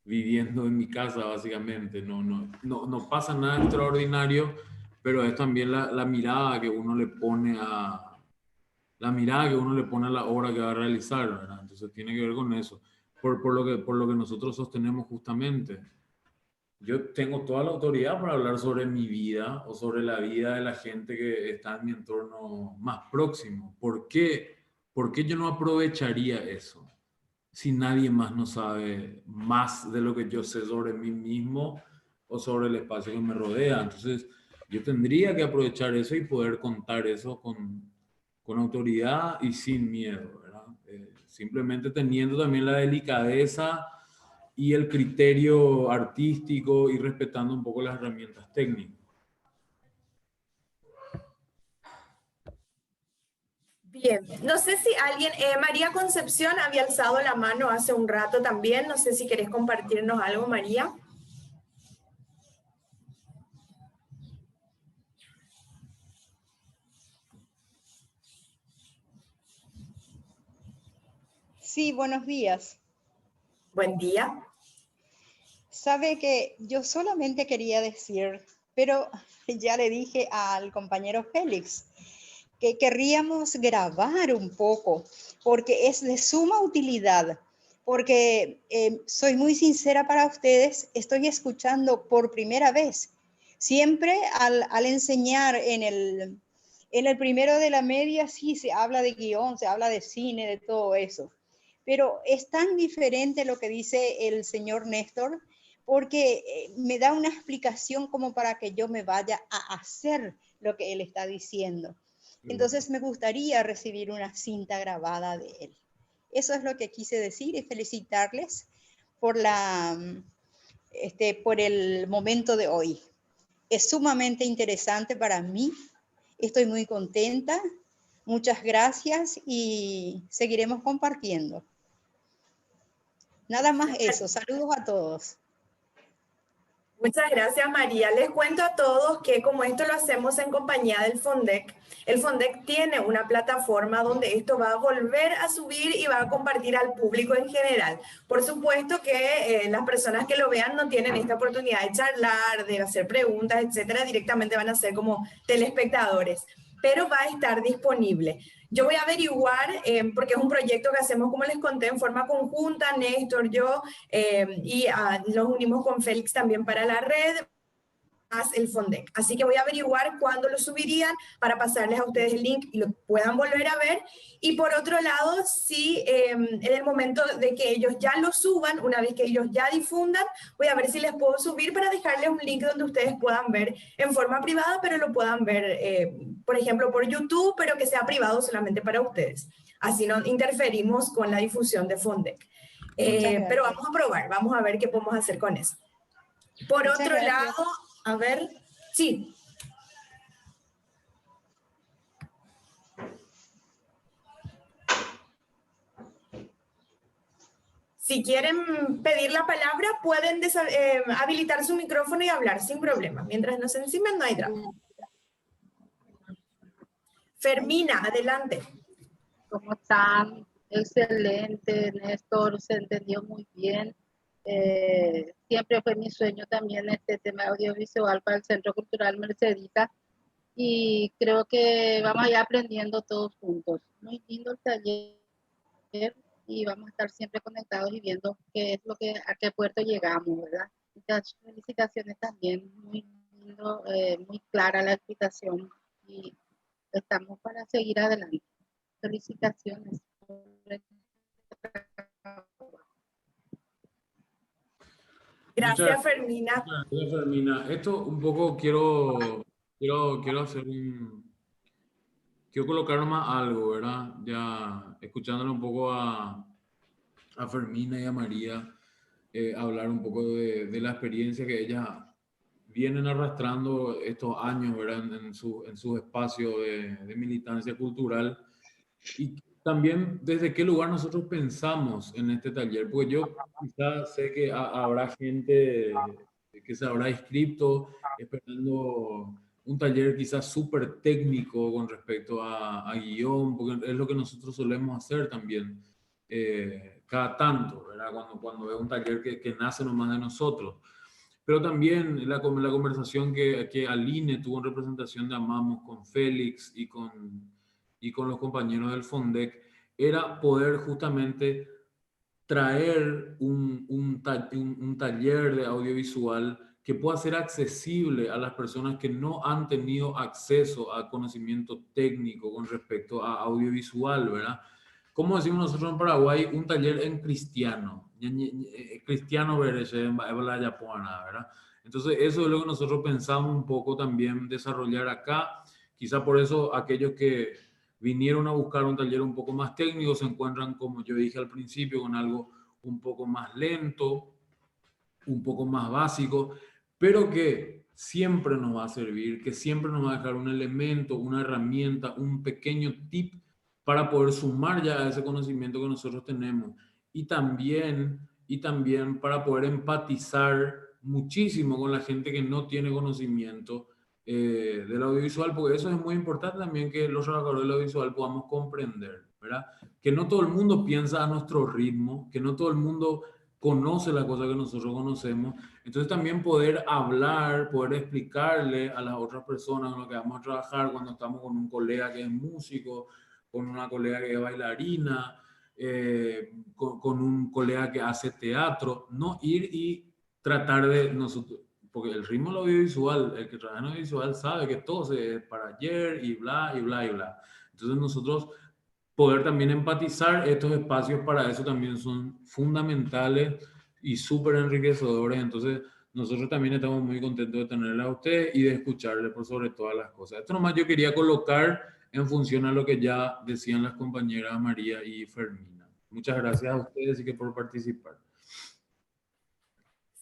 viviendo en mi casa, básicamente. No pasa nada extraordinario, pero es también la mirada que uno le pone la mirada que uno le pone a la obra que va a realizar, ¿verdad? Entonces tiene que ver con eso, por lo que nosotros sostenemos justamente. Yo tengo toda la autoridad para hablar sobre mi vida o sobre la vida de la gente que está en mi entorno más próximo. ¿Por qué yo no aprovecharía eso si nadie más no sabe más de lo que yo sé sobre mí mismo o sobre el espacio que me rodea? Entonces, yo tendría que aprovechar eso y poder contar eso con autoridad y sin miedo, ¿verdad? Simplemente teniendo también la delicadeza y el criterio artístico y respetando un poco las herramientas técnicas. Bien, no sé si alguien, María Concepción había alzado la mano hace un rato también, no sé si querés compartirnos algo, María. Sí, buenos días. Buen día. Sabe que yo solamente quería decir, pero ya le dije al compañero Félix, que querríamos grabar un poco, porque es de suma utilidad, porque soy muy sincera para ustedes, estoy escuchando por primera vez. Siempre al enseñar en el primero de la media, sí, se habla de guión, se habla de cine, de todo eso. Pero es tan diferente lo que dice el señor Néstor, porque me da una explicación como para que yo me vaya a hacer lo que él está diciendo. Entonces me gustaría recibir una cinta grabada de él. Eso es lo que quise decir y felicitarles por, por el momento de hoy. Es sumamente interesante para mí. Estoy muy contenta. Muchas gracias y seguiremos compartiendo. Nada más eso. Saludos a todos. Muchas gracias, María. Les cuento a todos que como esto lo hacemos en compañía del FONDEC, el FONDEC tiene una plataforma donde esto va a volver a subir y va a compartir al público en general. Por supuesto que las personas que lo vean no tienen esta oportunidad de charlar, de hacer preguntas, etcétera, directamente van a ser como telespectadores, pero va a estar disponible. Yo voy a averiguar, porque es un proyecto que hacemos, como les conté, en forma conjunta, Néstor, yo, y nos unimos con Félix también para la red, más el FONDEC. Así que voy a averiguar cuándo lo subirían para pasarles a ustedes el link y lo puedan volver a ver. Y por otro lado, si en el momento de que ellos ya lo suban, una vez que ellos ya difundan, voy a ver si les puedo subir para dejarles un link donde ustedes puedan ver en forma privada, pero lo puedan ver, por ejemplo, por YouTube, pero que sea privado solamente para ustedes. Así no interferimos con la difusión de FONDEC. Pero vamos a probar, vamos a ver qué podemos hacer con eso. Por Muchas otro gracias. lado, a ver, sí. Si quieren pedir la palabra, pueden habilitar su micrófono y hablar sin problema. Mientras no se encimen, no hay drama. Fermina, adelante. ¿Cómo están? Excelente, Néstor, se entendió muy bien. Siempre fue mi sueño también este tema audiovisual para el Centro Cultural Mercedita y creo que vamos a ir aprendiendo todos juntos. Muy lindo el taller y vamos a estar siempre conectados y viendo qué es lo que, a qué puerto llegamos, ¿verdad? Muchas felicitaciones también, muy lindo, muy clara la explicación y estamos para seguir adelante. Felicitaciones. Gracias, Fermina. Gracias, Fermina. Esto un poco quiero hacer quiero colocar más algo, ¿verdad? Ya escuchándole un poco a Fermina y a María, hablar un poco de la experiencia que ellas vienen arrastrando estos años, ¿verdad? En su espacio de militancia cultural. Y también desde qué lugar nosotros pensamos en este taller, porque yo quizás sé que habrá gente que se habrá inscrito esperando un taller quizás súper técnico con respecto a guión, porque es lo que nosotros solemos hacer también cada tanto, ¿verdad? Cuando es un taller que nace nomás de nosotros. Pero también la conversación que Aline tuvo en representación de Amamos con Félix y con los compañeros del FONDEC era poder justamente traer un taller de audiovisual que pueda ser accesible a las personas que no han tenido acceso a conocimiento técnico con respecto a audiovisual, ¿verdad? Como decimos nosotros en Paraguay, un taller en cristiano, cristiano ¿verdad? Entonces eso es lo que nosotros pensamos un poco también desarrollar acá. Quizá por eso aquellos que vinieron a buscar un taller un poco más técnico se encuentran, como yo dije al principio, con algo un poco más lento, un poco más básico, pero que siempre nos va a servir, que siempre nos va a dejar un elemento, una herramienta, un pequeño tip para poder sumar ya a ese conocimiento que nosotros tenemos y también para poder empatizar muchísimo con la gente que no tiene conocimiento del audiovisual, porque eso es muy importante también que los trabajadores del audiovisual podamos comprender, ¿verdad? Que no todo el mundo piensa a nuestro ritmo, que no todo el mundo conoce las cosas que nosotros conocemos. Entonces también poder hablar, poder explicarle a las otras personas con las que vamos a trabajar cuando estamos con un colega que es músico, con una colega que es bailarina, con un colega que hace teatro, no ir y tratar de nosotros, porque el ritmo audiovisual, el que trabaja en audiovisual sabe que todo es para ayer y bla, y bla, y bla. Entonces nosotros poder también empatizar estos espacios para eso también son fundamentales y súper enriquecedores. Entonces nosotros también estamos muy contentos de tenerla a usted y de escucharle por sobre todas las cosas. Esto nomás yo quería colocar en función a lo que ya decían las compañeras María y Fermina. Muchas gracias a ustedes y que por participar.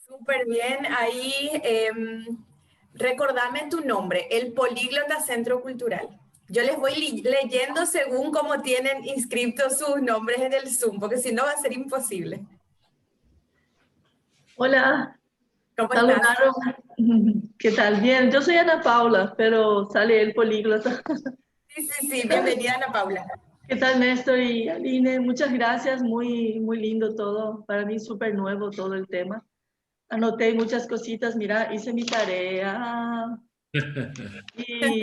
Súper bien, ahí recordame tu nombre, el Políglota Centro Cultural. Yo les voy leyendo según cómo tienen inscritos sus nombres en el Zoom, porque si no va a ser imposible. Hola, ¿Cómo estás? Saludaron. ¿Qué tal? Bien, yo soy Ana Paula, pero sale el políglota. Sí, bienvenida Ana Paula. ¿Qué tal, Néstor y Aline? Muchas gracias, muy lindo todo. Para mí súper nuevo todo el tema. Anoté muchas cositas, mira, hice mi tarea. Y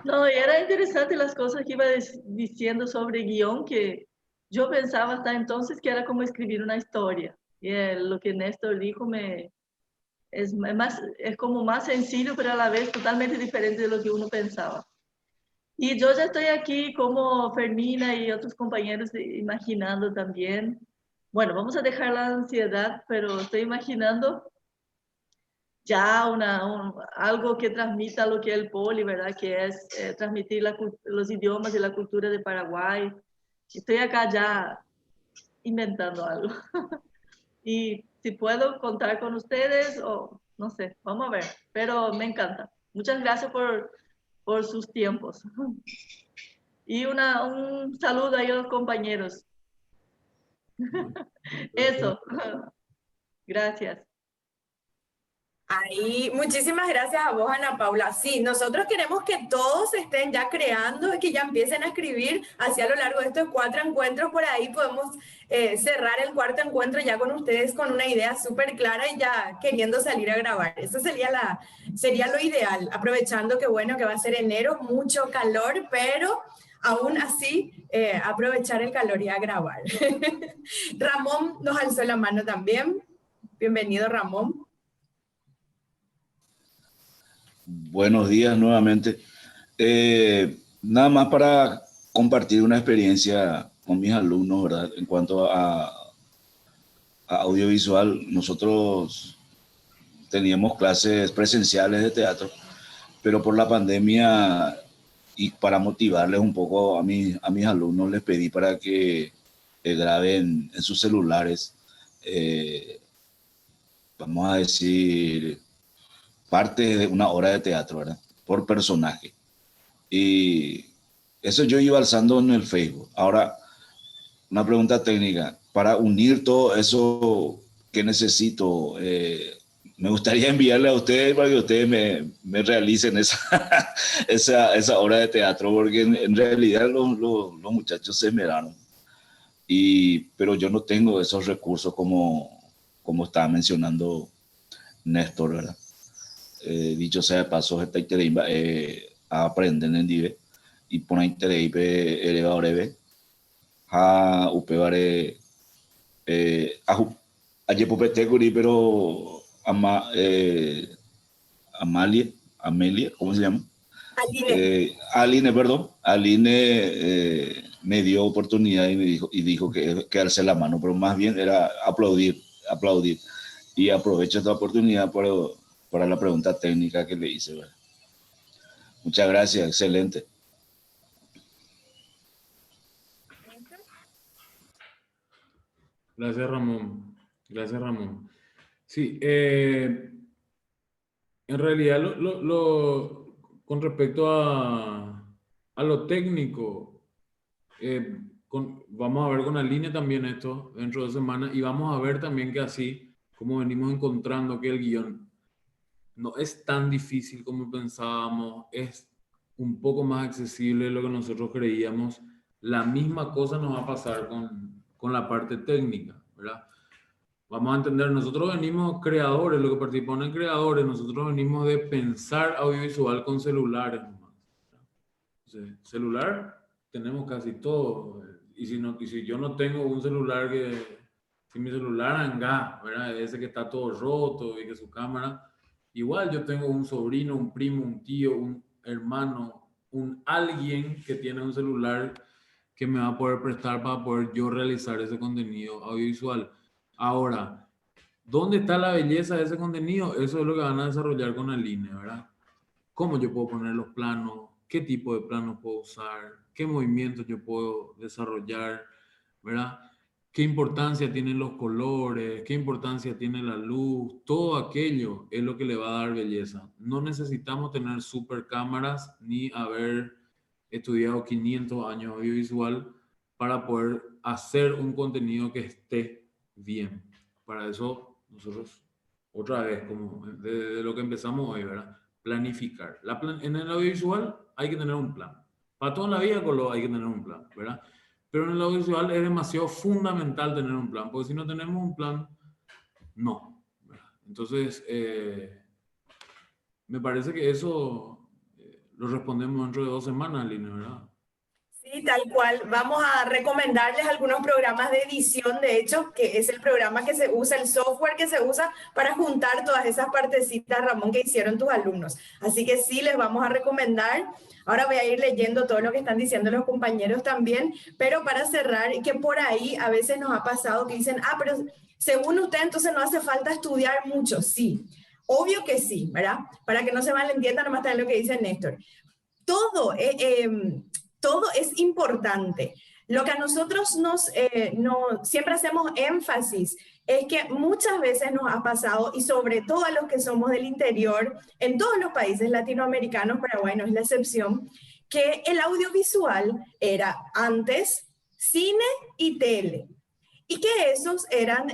no, y era interesante las cosas que iba diciendo sobre guión, que yo pensaba hasta entonces que era como escribir una historia. Y lo que Néstor dijo es como más sencillo, pero a la vez totalmente diferente de lo que uno pensaba. Y yo ya estoy aquí como Fermina y otros compañeros imaginando también. Bueno, vamos a dejar la ansiedad, pero estoy imaginando ya algo que transmita lo que es el poli, ¿verdad? Que es transmitir los idiomas y la cultura de Paraguay. Estoy acá ya inventando algo. Y si puedo contar con ustedes o no sé, vamos a ver. Pero me encanta. Muchas gracias por sus tiempos. Y un saludo ahí a los compañeros. Eso. Gracias. Ahí, muchísimas gracias a vos, Ana Paula. Sí, nosotros queremos que todos estén ya creando y que ya empiecen a escribir así a lo largo de estos 4 encuentros. Por ahí podemos cerrar el 4º encuentro ya con ustedes con una idea súper clara y ya queriendo salir a grabar. Eso sería lo ideal, aprovechando que bueno, que va a ser enero, mucho calor, pero aún así aprovechar el calor y a grabar. Ramón nos alzó la mano también. Bienvenido, Ramón. Buenos días nuevamente. Nada más para compartir una experiencia con mis alumnos, ¿verdad? En cuanto a audiovisual, nosotros teníamos clases presenciales de teatro, pero por la pandemia y para motivarles un poco a mis alumnos les pedí para que graben en sus celulares, vamos a decir, parte de una obra de teatro, ¿verdad? Por personaje. Y eso yo iba alzando en el Facebook. Ahora, una pregunta técnica. Para unir todo eso, ¿qué necesito? Me gustaría enviarle a ustedes para que ustedes me realicen esa obra de teatro, porque en realidad los muchachos se esmeraron. Pero yo no tengo esos recursos como estaba mencionando Néstor, ¿verdad? Dicho sea de paso, esta iterimba aprenden en dive y pone itereipe eleva breve a upevare a yepopetecuri, pero Amelia, ¿cómo se llama? Aline, perdón. Aline me dio oportunidad y dijo que alce la mano, pero más bien era aplaudir. Y aprovecho esta oportunidad para la pregunta técnica que le hice, ¿verdad? Muchas gracias, excelente. Gracias, Ramón. Gracias, Ramón. Sí, en realidad, con respecto a lo técnico, vamos a ver con Aline también esto dentro de 2 semanas y vamos a ver también que así, como venimos encontrando que el guión no es tan difícil como pensábamos, es un poco más accesible de lo que nosotros creíamos. La misma cosa nos va a pasar con la parte técnica, ¿verdad? Vamos a entender, nosotros venimos creadores, lo que participan en creadores, nosotros venimos de pensar audiovisual con celulares nomás. Entonces, celular tenemos casi todo, y si yo no tengo un celular si mi celular anga, ¿verdad? Ese que está todo roto y que su cámara, igual yo tengo un sobrino, un primo, un tío, un hermano, alguien que tiene un celular que me va a poder prestar para poder yo realizar ese contenido audiovisual. Ahora, ¿dónde está la belleza de ese contenido? Eso es lo que van a desarrollar con Aline, ¿verdad? ¿Cómo yo puedo poner los planos? ¿Qué tipo de planos puedo usar? ¿Qué movimientos yo puedo desarrollar? ¿Verdad? ¿Qué importancia tienen los colores? ¿Qué importancia tiene la luz? Todo aquello es lo que le va a dar belleza. No necesitamos tener super cámaras ni haber estudiado 500 años audiovisual para poder hacer un contenido que esté bien. Para eso nosotros otra vez, como de lo que empezamos hoy, ¿verdad? Planificar. En el audiovisual hay que tener un plan. Para toda la vida hay que tener un plan, ¿verdad? Pero en el audiovisual es demasiado fundamental tener un plan, porque si no tenemos un plan, no, ¿verdad? Entonces, me parece que eso lo respondemos dentro de 2 semanas, Aline, ¿verdad? Sí, tal cual. Vamos a recomendarles algunos programas de edición, de hecho, que es el programa que se usa, el software que se usa para juntar todas esas partecitas, Ramón, que hicieron tus alumnos. Así que sí, les vamos a recomendar. Ahora voy a ir leyendo todo lo que están diciendo los compañeros también, pero para cerrar, que por ahí a veces nos ha pasado que dicen, ah, pero según usted entonces no hace falta estudiar mucho. Sí, obvio que sí, ¿verdad? Para que no se malentienda nomás también lo que dice Néstor. Todo, todo es importante. Lo que a nosotros siempre hacemos énfasis es que muchas veces nos ha pasado, y sobre todo a los que somos del interior, en todos los países latinoamericanos, Paraguay no es la excepción, que el audiovisual era antes cine y tele. Y que esos eran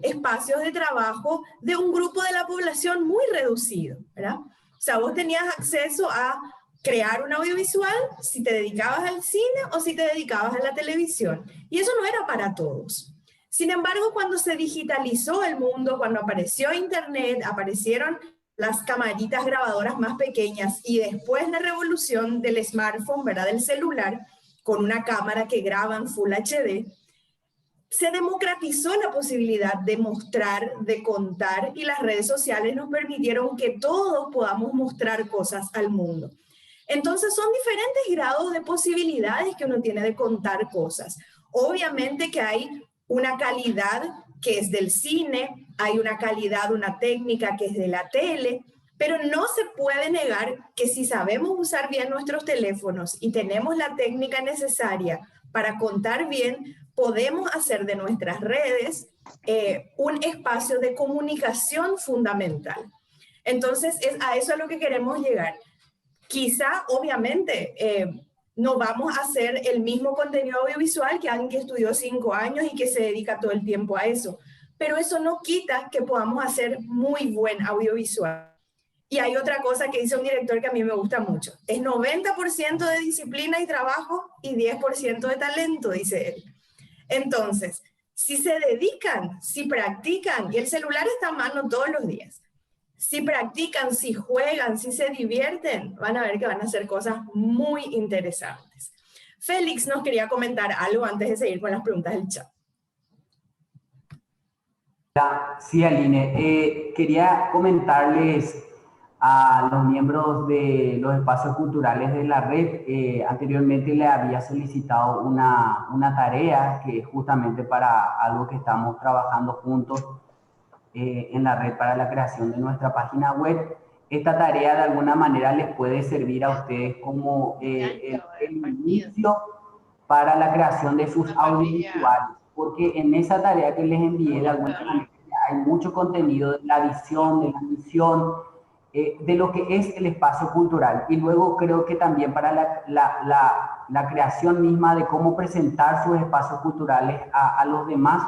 espacios de trabajo de un grupo de la población muy reducido, ¿verdad? O sea, vos tenías acceso a crear un audiovisual si te dedicabas al cine o si te dedicabas a la televisión. Y eso no era para todos. Sin embargo, cuando se digitalizó el mundo, cuando apareció Internet, aparecieron las camaritas grabadoras más pequeñas y después la revolución del smartphone, ¿verdad? Del celular, con una cámara que graba en Full HD, se democratizó la posibilidad de mostrar, de contar, y las redes sociales nos permitieron que todos podamos mostrar cosas al mundo. Entonces son diferentes grados de posibilidades que uno tiene de contar cosas. Obviamente que hay una calidad que es del cine, hay una calidad, una técnica que es de la tele, pero no se puede negar que si sabemos usar bien nuestros teléfonos y tenemos la técnica necesaria para contar bien, podemos hacer de nuestras redes un espacio de comunicación fundamental. Entonces, a eso es a lo que queremos llegar. Quizá, obviamente, no vamos a hacer el mismo contenido audiovisual que alguien que estudió 5 años y que se dedica todo el tiempo a eso, pero eso no quita que podamos hacer muy buen audiovisual. Y hay otra cosa que dice un director que a mí me gusta mucho, es 90% de disciplina y trabajo y 10% de talento, dice él. Entonces, si se dedican, si practican, y el celular está a mano todos los días, si practican, si juegan, si se divierten, van a ver que van a hacer cosas muy interesantes. Félix nos quería comentar algo antes de seguir con las preguntas del chat. Sí, Aline, quería comentarles a los miembros de los espacios culturales de la red. Anteriormente le había solicitado una tarea que es justamente para algo que estamos trabajando juntos en la red para la creación de nuestra página web. Esta tarea de alguna manera les puede servir a ustedes como el inicio para la creación de sus audiovisuales, porque en esa tarea que les envié de alguna manera hay mucho contenido de la visión, de la misión, de lo que es el espacio cultural. Y luego creo que también para la creación misma de cómo presentar sus espacios culturales a los demás,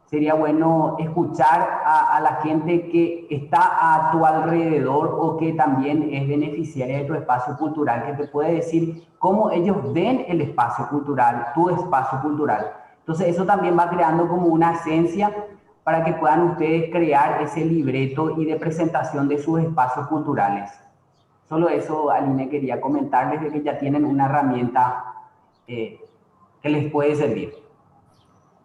sería bueno escuchar a la gente que está a tu alrededor o que también es beneficiaria de tu espacio cultural, que te puede decir cómo ellos ven el espacio cultural, tu espacio cultural. Entonces eso también va creando como una esencia para que puedan ustedes crear ese libreto y de presentación de sus espacios culturales. Solo eso, Aline, quería comentarles de que ya tienen una herramienta que les puede servir.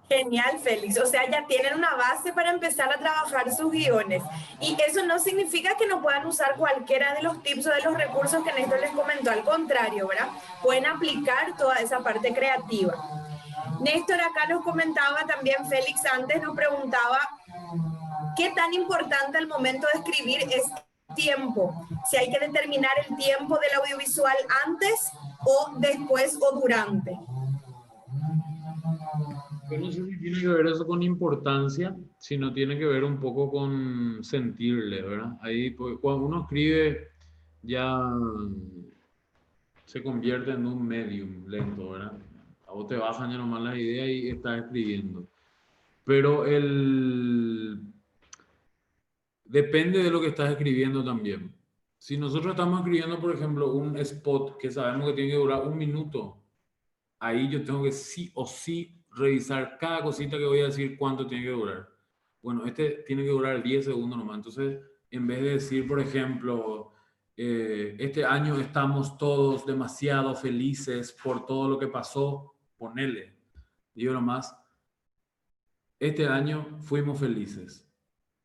Genial, Félix. O sea, ya tienen una base para empezar a trabajar sus guiones. Y eso no significa que no puedan usar cualquiera de los tips o de los recursos que Néstor les comentó. Al contrario, ¿verdad? Pueden aplicar toda esa parte creativa. Néstor acá nos comentaba también, Félix antes nos preguntaba qué tan importante al momento de escribir es tiempo. Si hay que determinar el tiempo del audiovisual antes o después o durante. Yo no sé si tiene que ver eso con importancia, sino tiene que ver un poco con sentirle, ¿verdad? Ahí, pues, cuando uno escribe, ya se convierte en un medium lento, ¿verdad? A vos te bajan ya nomás las ideas y estás escribiendo. Pero depende de lo que estás escribiendo también. Si nosotros estamos escribiendo, por ejemplo, un spot que sabemos que tiene que durar 1 minuto, ahí yo tengo que sí o sí revisar cada cosita que voy a decir cuánto tiene que durar. Bueno, este tiene que durar 10 segundos nomás. Entonces, en vez de decir, por ejemplo, este año estamos todos demasiado felices por todo lo que pasó, ponele. Digo nomás, este año fuimos felices.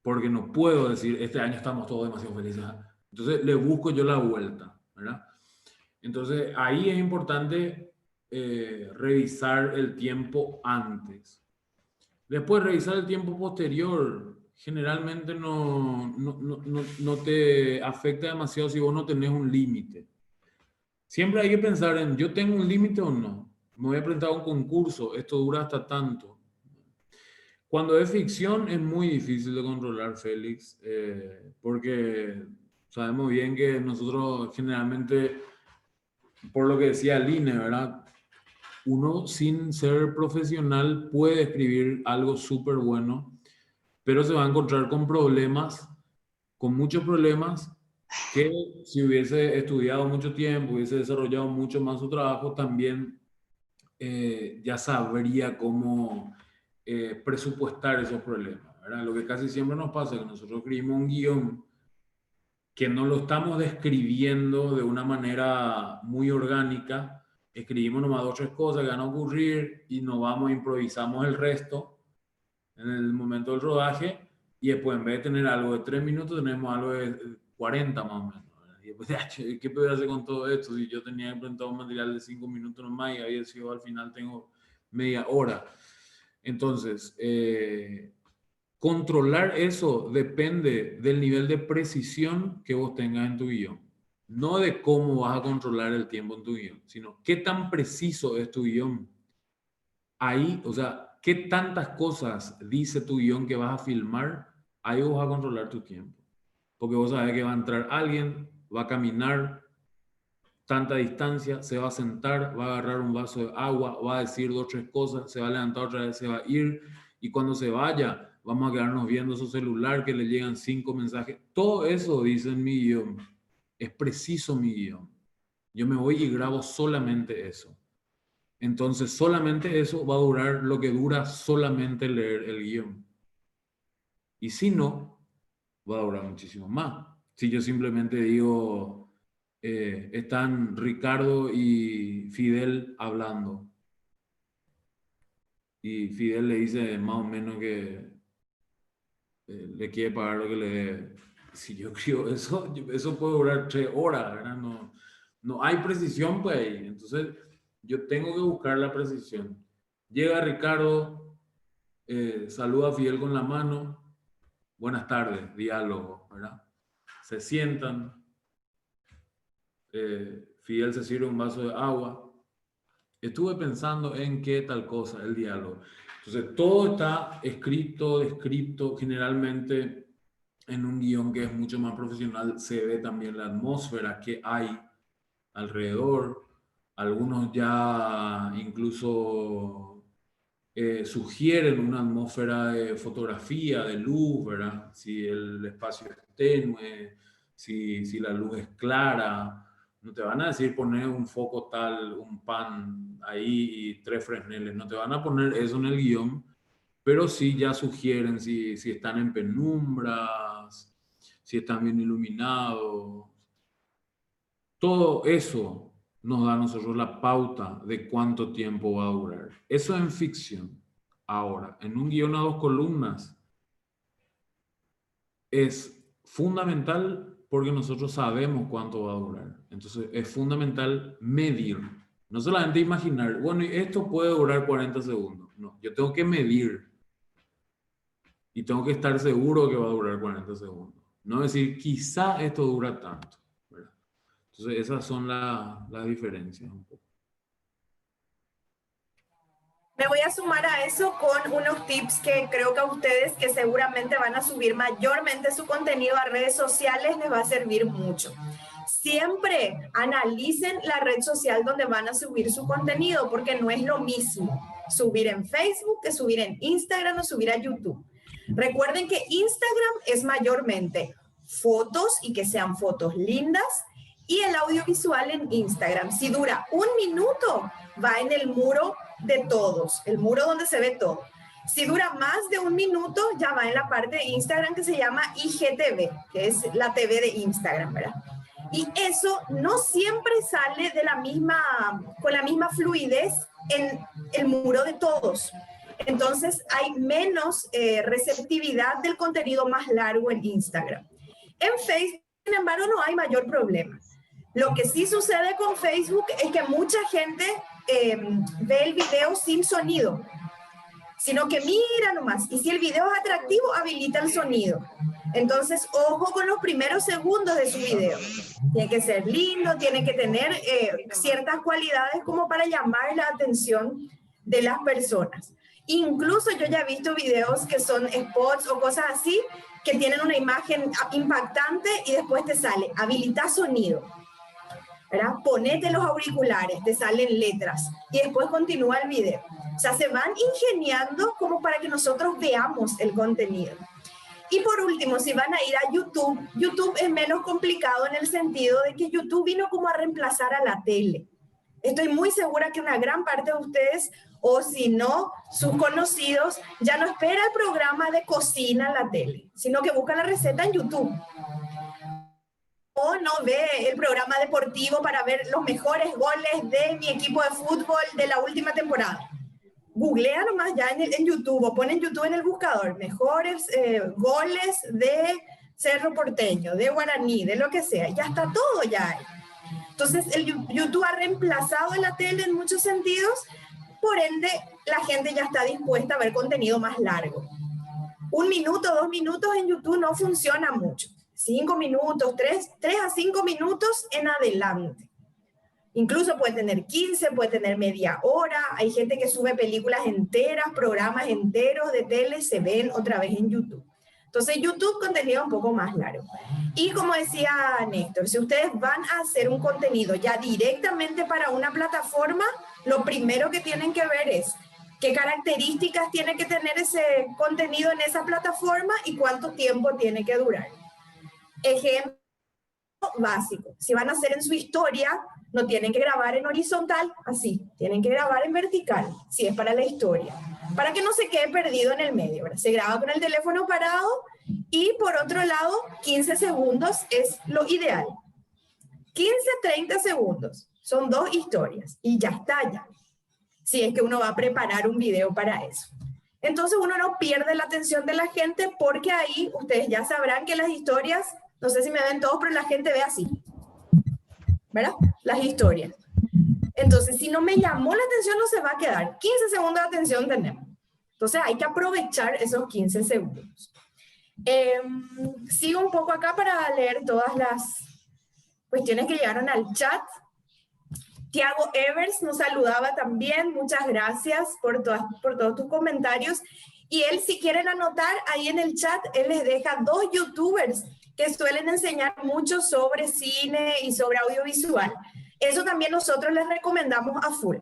Porque no puedo decir, este año estamos todos demasiado felices. Entonces, le busco yo la vuelta, ¿verdad? Entonces, ahí es importante revisar el tiempo antes. Después, revisar el tiempo posterior. Generalmente no te afecta demasiado si vos no tenés un límite. Siempre hay que pensar en, ¿yo tengo un límite o no? Me voy a presentar a un concurso, esto dura hasta tanto. Cuando es ficción es muy difícil de controlar, Félix, porque sabemos bien que nosotros generalmente, por lo que decía Aline, ¿verdad? Uno sin ser profesional puede escribir algo súper bueno, pero se va a encontrar con problemas, con muchos problemas, que si hubiese estudiado mucho tiempo, hubiese desarrollado mucho más su trabajo, también ya sabría cómo presupuestar esos problemas, ¿verdad? Lo que casi siempre nos pasa es que nosotros escribimos un guión que no lo estamos describiendo de una manera muy orgánica, escribimos nomás 2 o 3 cosas que van a ocurrir y nos vamos, improvisamos el resto en el momento del rodaje y después en vez de tener algo de 3 minutos tenemos algo de 40 más o menos. Y después, ¿qué puedo hacer con todo esto? Si yo tenía presentado un material de 5 minutos nomás y había sido al final tengo media hora. Entonces, controlar eso depende del nivel de precisión que vos tengas en tu guión. No de cómo vas a controlar el tiempo en tu guión, sino qué tan preciso es tu guión. Ahí, o sea, qué tantas cosas dice tu guión que vas a filmar, ahí vos vas a controlar tu tiempo. Porque vos sabés que va a entrar alguien, va a caminar tanta distancia, se va a sentar, va a agarrar un vaso de agua, va a decir 2 o 3 cosas, se va a levantar otra vez, se va a ir, y cuando se vaya, vamos a quedarnos viendo su celular que le llegan 5 mensajes. Todo eso dice en mi guión. Es preciso mi guión. Yo me voy y grabo solamente eso. Entonces, solamente eso va a durar lo que dura solamente leer el guión. Y si no, va a durar muchísimo más. Si yo simplemente digo, están Ricardo y Fidel hablando. Y Fidel le dice más o menos que le quiere pagar lo que le debe. Si yo escribo eso, eso puede durar 3 horas, ¿verdad? No hay precisión, pues ahí. Entonces, yo tengo que buscar la precisión. Llega Ricardo, saluda a Fidel con la mano. Buenas tardes, diálogo, ¿verdad? Se sientan. Fidel se sirve un vaso de agua. Estuve pensando en qué tal cosa, el diálogo. Entonces, todo está escrito, descrito, generalmente en un guión que es mucho más profesional se ve también la atmósfera que hay alrededor. Algunos ya incluso sugieren una atmósfera de fotografía, de luz, ¿verdad? Si el espacio es tenue, si la luz es clara. No te van a decir poner un foco tal, un pan ahí y 3 fresneles. No te van a poner eso en el guión, pero sí ya sugieren si están en penumbras, si están bien iluminados. Todo eso nos da a nosotros la pauta de cuánto tiempo va a durar. Eso en ficción. Ahora, en un guión a 2 columnas es fundamental porque nosotros sabemos cuánto va a durar. Entonces es fundamental medir. No solamente imaginar, bueno, esto puede durar 40 segundos. No, yo tengo que medir. Y tengo que estar seguro que va a durar 40 segundos. No decir, quizá esto dura tanto, ¿verdad? Entonces esas son las diferencias un poco. Me voy a sumar a eso con unos tips que creo que a ustedes que seguramente van a subir mayormente su contenido a redes sociales les va a servir mucho. Siempre analicen la red social donde van a subir su contenido porque no es lo mismo subir en Facebook que subir en Instagram o subir a YouTube. Recuerden que Instagram es mayormente fotos y que sean fotos lindas, y el audiovisual en Instagram, si dura 1 minuto, va en el muro de todos, el muro donde se ve todo. Si dura más de 1 minuto, ya va en la parte de Instagram que se llama IGTV, que es la TV de Instagram, ¿verdad? Y eso no siempre sale con la misma fluidez en el muro de todos. Entonces hay menos receptividad del contenido más largo en Instagram. En Facebook, sin embargo, no hay mayor problema. Lo que sí sucede con Facebook es que mucha gente ve el video sin sonido, sino que mira nomás. Y si el video es atractivo, habilita el sonido. Entonces, ojo con los primeros segundos de su video. Tiene que ser lindo, tiene que tener ciertas cualidades como para llamar la atención de las personas. Incluso yo ya he visto videos que son spots o cosas así, que tienen una imagen impactante y después te sale, habilita sonido, ¿verdad? Ponete los auriculares, te salen letras y después continúa el video. O sea, se van ingeniando como para que nosotros veamos el contenido. Y por último, si van a ir a YouTube, YouTube es menos complicado en el sentido de que YouTube vino como a reemplazar a la tele. Estoy muy segura que una gran parte de ustedes, o si no, sus conocidos, ya no espera el programa de cocina en la tele, sino que busca la receta en YouTube. O no ve el programa deportivo para ver los mejores goles de mi equipo de fútbol de la última temporada. Googlea nomás ya en YouTube, o ponen YouTube en el buscador, mejores goles de Cerro Porteño, de Guaraní, de lo que sea, ya está todo ya ahí. Entonces el YouTube ha reemplazado a la tele en muchos sentidos, por ende la gente ya está dispuesta a ver contenido más largo. 1 minuto, 2 minutos en YouTube no funciona mucho. 5 minutos, 3 a 5 minutos en adelante. Incluso puede tener 15, puede tener media hora. Hay gente que sube películas enteras, programas enteros de tele, se ven otra vez en YouTube. Entonces YouTube, contenido un poco más largo. Y como decía Néstor, si ustedes van a hacer un contenido ya directamente para una plataforma, lo primero que tienen que ver es qué características tiene que tener ese contenido en esa plataforma y cuánto tiempo tiene que durar. Ejemplo básico, si van a hacer en su historia, no tienen que grabar en horizontal, así, tienen que grabar en vertical, si es para la historia, para que no se quede perdido en el medio, ¿verdad? Se graba con el teléfono parado y por otro lado, 15 segundos es lo ideal. 15, 30 segundos, son 2 historias y ya está ya, si es que uno va a preparar un video para eso. Entonces uno no pierde la atención de la gente porque ahí ustedes ya sabrán que las historias, no sé si me ven todos, pero la gente ve así, ¿verdad? Las historias. Entonces, si no me llamó la atención, no se va a quedar. 15 segundos de atención tenemos. Entonces, hay que aprovechar esos 15 segundos. Sigo un poco acá para leer todas las cuestiones que llegaron al chat. Tiago Evers nos saludaba también. Muchas gracias por todos tus comentarios. Y él, si quieren anotar, ahí en el chat, él les deja 2 youtubers que suelen enseñar mucho sobre cine y sobre audiovisual. Eso también nosotros les recomendamos a full.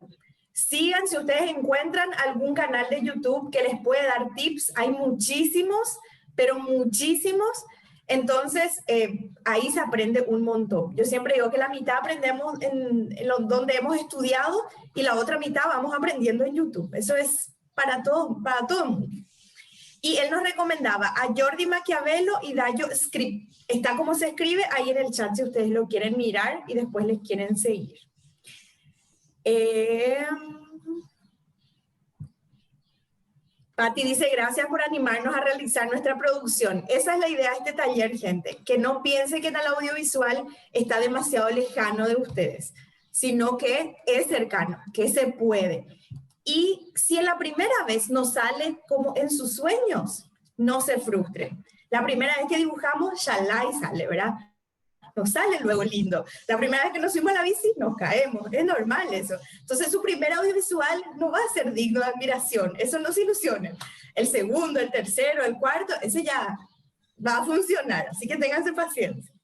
Sigan, si ustedes encuentran algún canal de YouTube que les puede dar tips, hay muchísimos, pero muchísimos. Entonces, ahí se aprende un montón. Yo siempre digo que la mitad aprendemos en donde hemos estudiado y la otra mitad vamos aprendiendo en YouTube. Eso es para todo el mundo. Y él nos recomendaba a Jordi Maquiavelo y Dayo Script. Está como se escribe ahí en el chat si ustedes lo quieren mirar y después les quieren seguir. Pati dice, gracias por animarnos a realizar nuestra producción. Esa es la idea de este taller, gente. Que no piense que en el audiovisual está demasiado lejano de ustedes, sino que es cercano, que se puede. Y si en la primera vez no sale como en sus sueños, no se frustren. La primera vez que dibujamos, shalá y sale, ¿verdad? Nos sale luego lindo. La primera vez que nos subimos a la bici, nos caemos. Es normal eso. Entonces, su primer audiovisual no va a ser digno de admiración. Eso no se ilusionen. El segundo, el tercero, el cuarto, ese ya va a funcionar. Así que ténganse paciencia.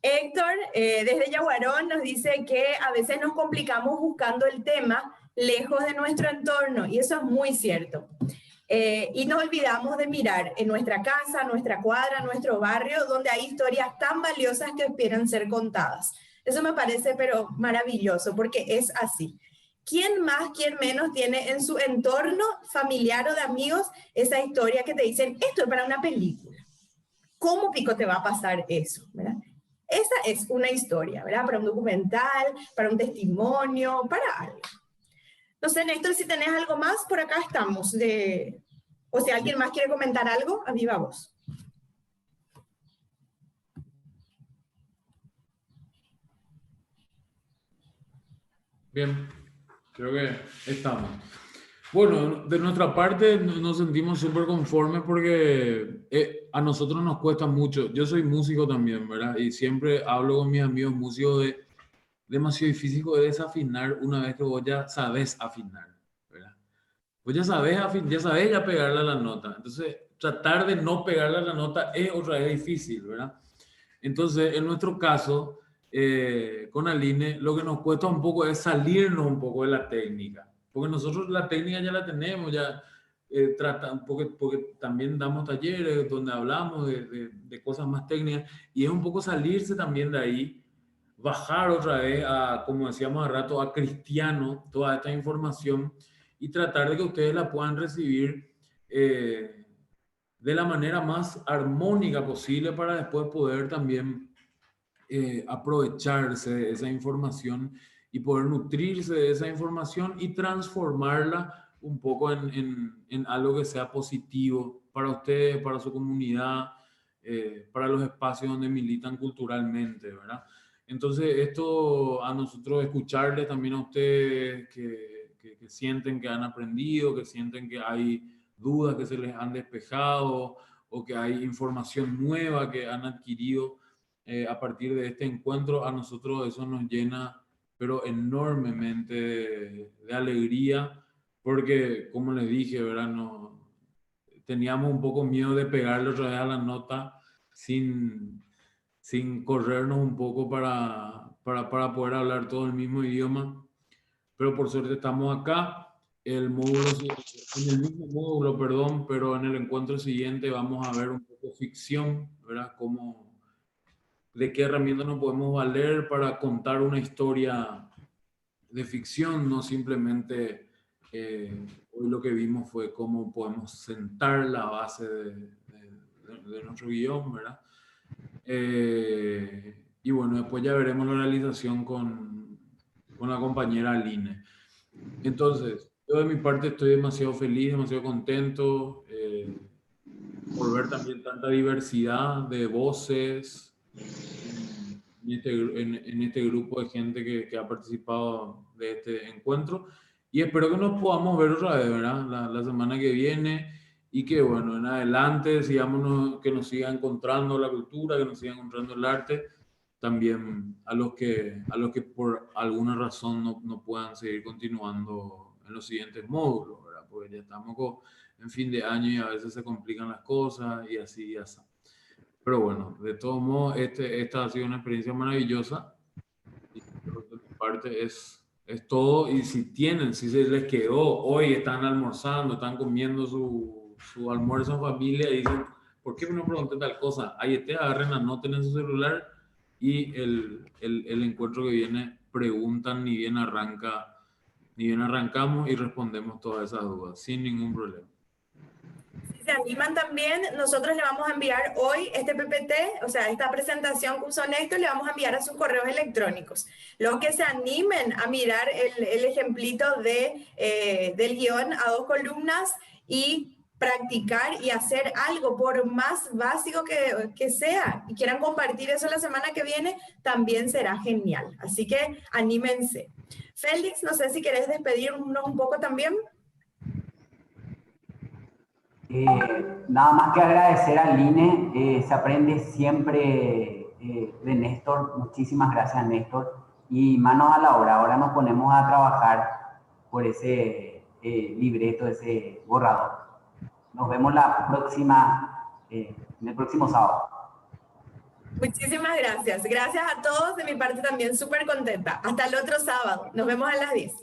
Héctor, desde Yaguarón, nos dice que a veces nos complicamos buscando el tema lejos de nuestro entorno, y eso es muy cierto. Y nos olvidamos de mirar en nuestra casa, nuestra cuadra, nuestro barrio, donde hay historias tan valiosas que esperan ser contadas. Eso me parece pero maravilloso, porque es así. ¿Quién más, quién menos tiene en su entorno familiar o de amigos esa historia que te dicen, esto es para una película? ¿Cómo pico te va a pasar eso? ¿Verdad? Esa es una historia, ¿verdad? Para un documental, para un testimonio, para algo. No sé, Néstor, si tenés algo más, por acá estamos. O si alguien más quiere comentar algo, a viva voz. Bien, creo que estamos. Bueno, de nuestra parte nos sentimos súper conformes porque a nosotros nos cuesta mucho. Yo soy músico también, ¿verdad? Y siempre hablo con mis amigos músicos de demasiado difícil de desafinar una vez que vos ya sabes afinar, ¿verdad? Vos ya sabes ya pegarle a la nota. Entonces, tratar de no pegarle a la nota es otra vez difícil, ¿verdad? Entonces, en nuestro caso, con Aline, lo que nos cuesta un poco es salirnos un poco de la técnica. Porque nosotros la técnica ya la tenemos, ya porque también damos talleres donde hablamos de cosas más técnicas, y es un poco salirse también de ahí, bajar otra vez a, como decíamos hace rato, a cristiano toda esta información y tratar de que ustedes la puedan recibir de la manera más armónica posible para después poder también aprovecharse de esa información y poder nutrirse de esa información y transformarla un poco en algo que sea positivo para ustedes, para su comunidad, para los espacios donde militan culturalmente, ¿verdad? Entonces, esto a nosotros, escucharles también a ustedes que sienten que han aprendido, que sienten que hay dudas que se les han despejado o que hay información nueva que han adquirido a partir de este encuentro, a nosotros eso nos llena, pero enormemente de alegría, porque, como les dije, ¿verdad? No, teníamos un poco miedo de pegarle otra vez a la nota sin corrernos un poco para poder hablar todo el mismo idioma, pero por suerte estamos acá. El módulo, en el mismo módulo, perdón, pero en el encuentro siguiente vamos a ver un poco ficción, ¿verdad? De qué herramientas nos podemos valer para contar una historia de ficción, no simplemente hoy lo que vimos fue cómo podemos sentar la base de nuestro guión, ¿verdad? Y bueno, después ya veremos la realización con la compañera Aline. Entonces, yo de mi parte estoy demasiado feliz, demasiado contento por ver también tanta diversidad de voces en este grupo de gente que ha participado de este encuentro. Y espero que nos podamos ver otra vez, ¿verdad? La semana que viene. Y que, bueno, en adelante que nos siga encontrando la cultura, que nos siga encontrando el arte, también a los que por alguna razón no puedan seguir continuando en los siguientes módulos, ¿verdad? Porque ya estamos en fin de año y a veces se complican las cosas y así y así. Pero bueno, de todos modos, esta ha sido una experiencia maravillosa. Y por mi parte es todo. Y si se les quedó, hoy están almorzando, están comiendo su almuerzo en familia y dicen, ¿por qué no pregunté tal cosa? Ahí agarren, anoten en su celular y el encuentro que viene preguntan, ni bien arrancamos y respondemos todas esas dudas, sin ningún problema. Si se animan también, nosotros le vamos a enviar hoy este PPT, o sea, esta presentación que usó Néstor, le vamos a enviar a sus correos electrónicos. Los que se animen a mirar el ejemplito del guión a 2 columnas y practicar y hacer algo, por más básico que sea, y quieran compartir eso la semana que viene, también será genial. Así que anímense. Félix, no sé si querés despedirnos un poco también. Nada más que agradecer a Aline, se aprende siempre de Néstor. Muchísimas gracias, Néstor. Y manos a la obra, ahora nos ponemos a trabajar por ese libreto, ese borrador. Nos vemos en el próximo sábado. Muchísimas gracias. Gracias a todos. De mi parte también súper contenta. Hasta el otro sábado. Nos vemos a las 10.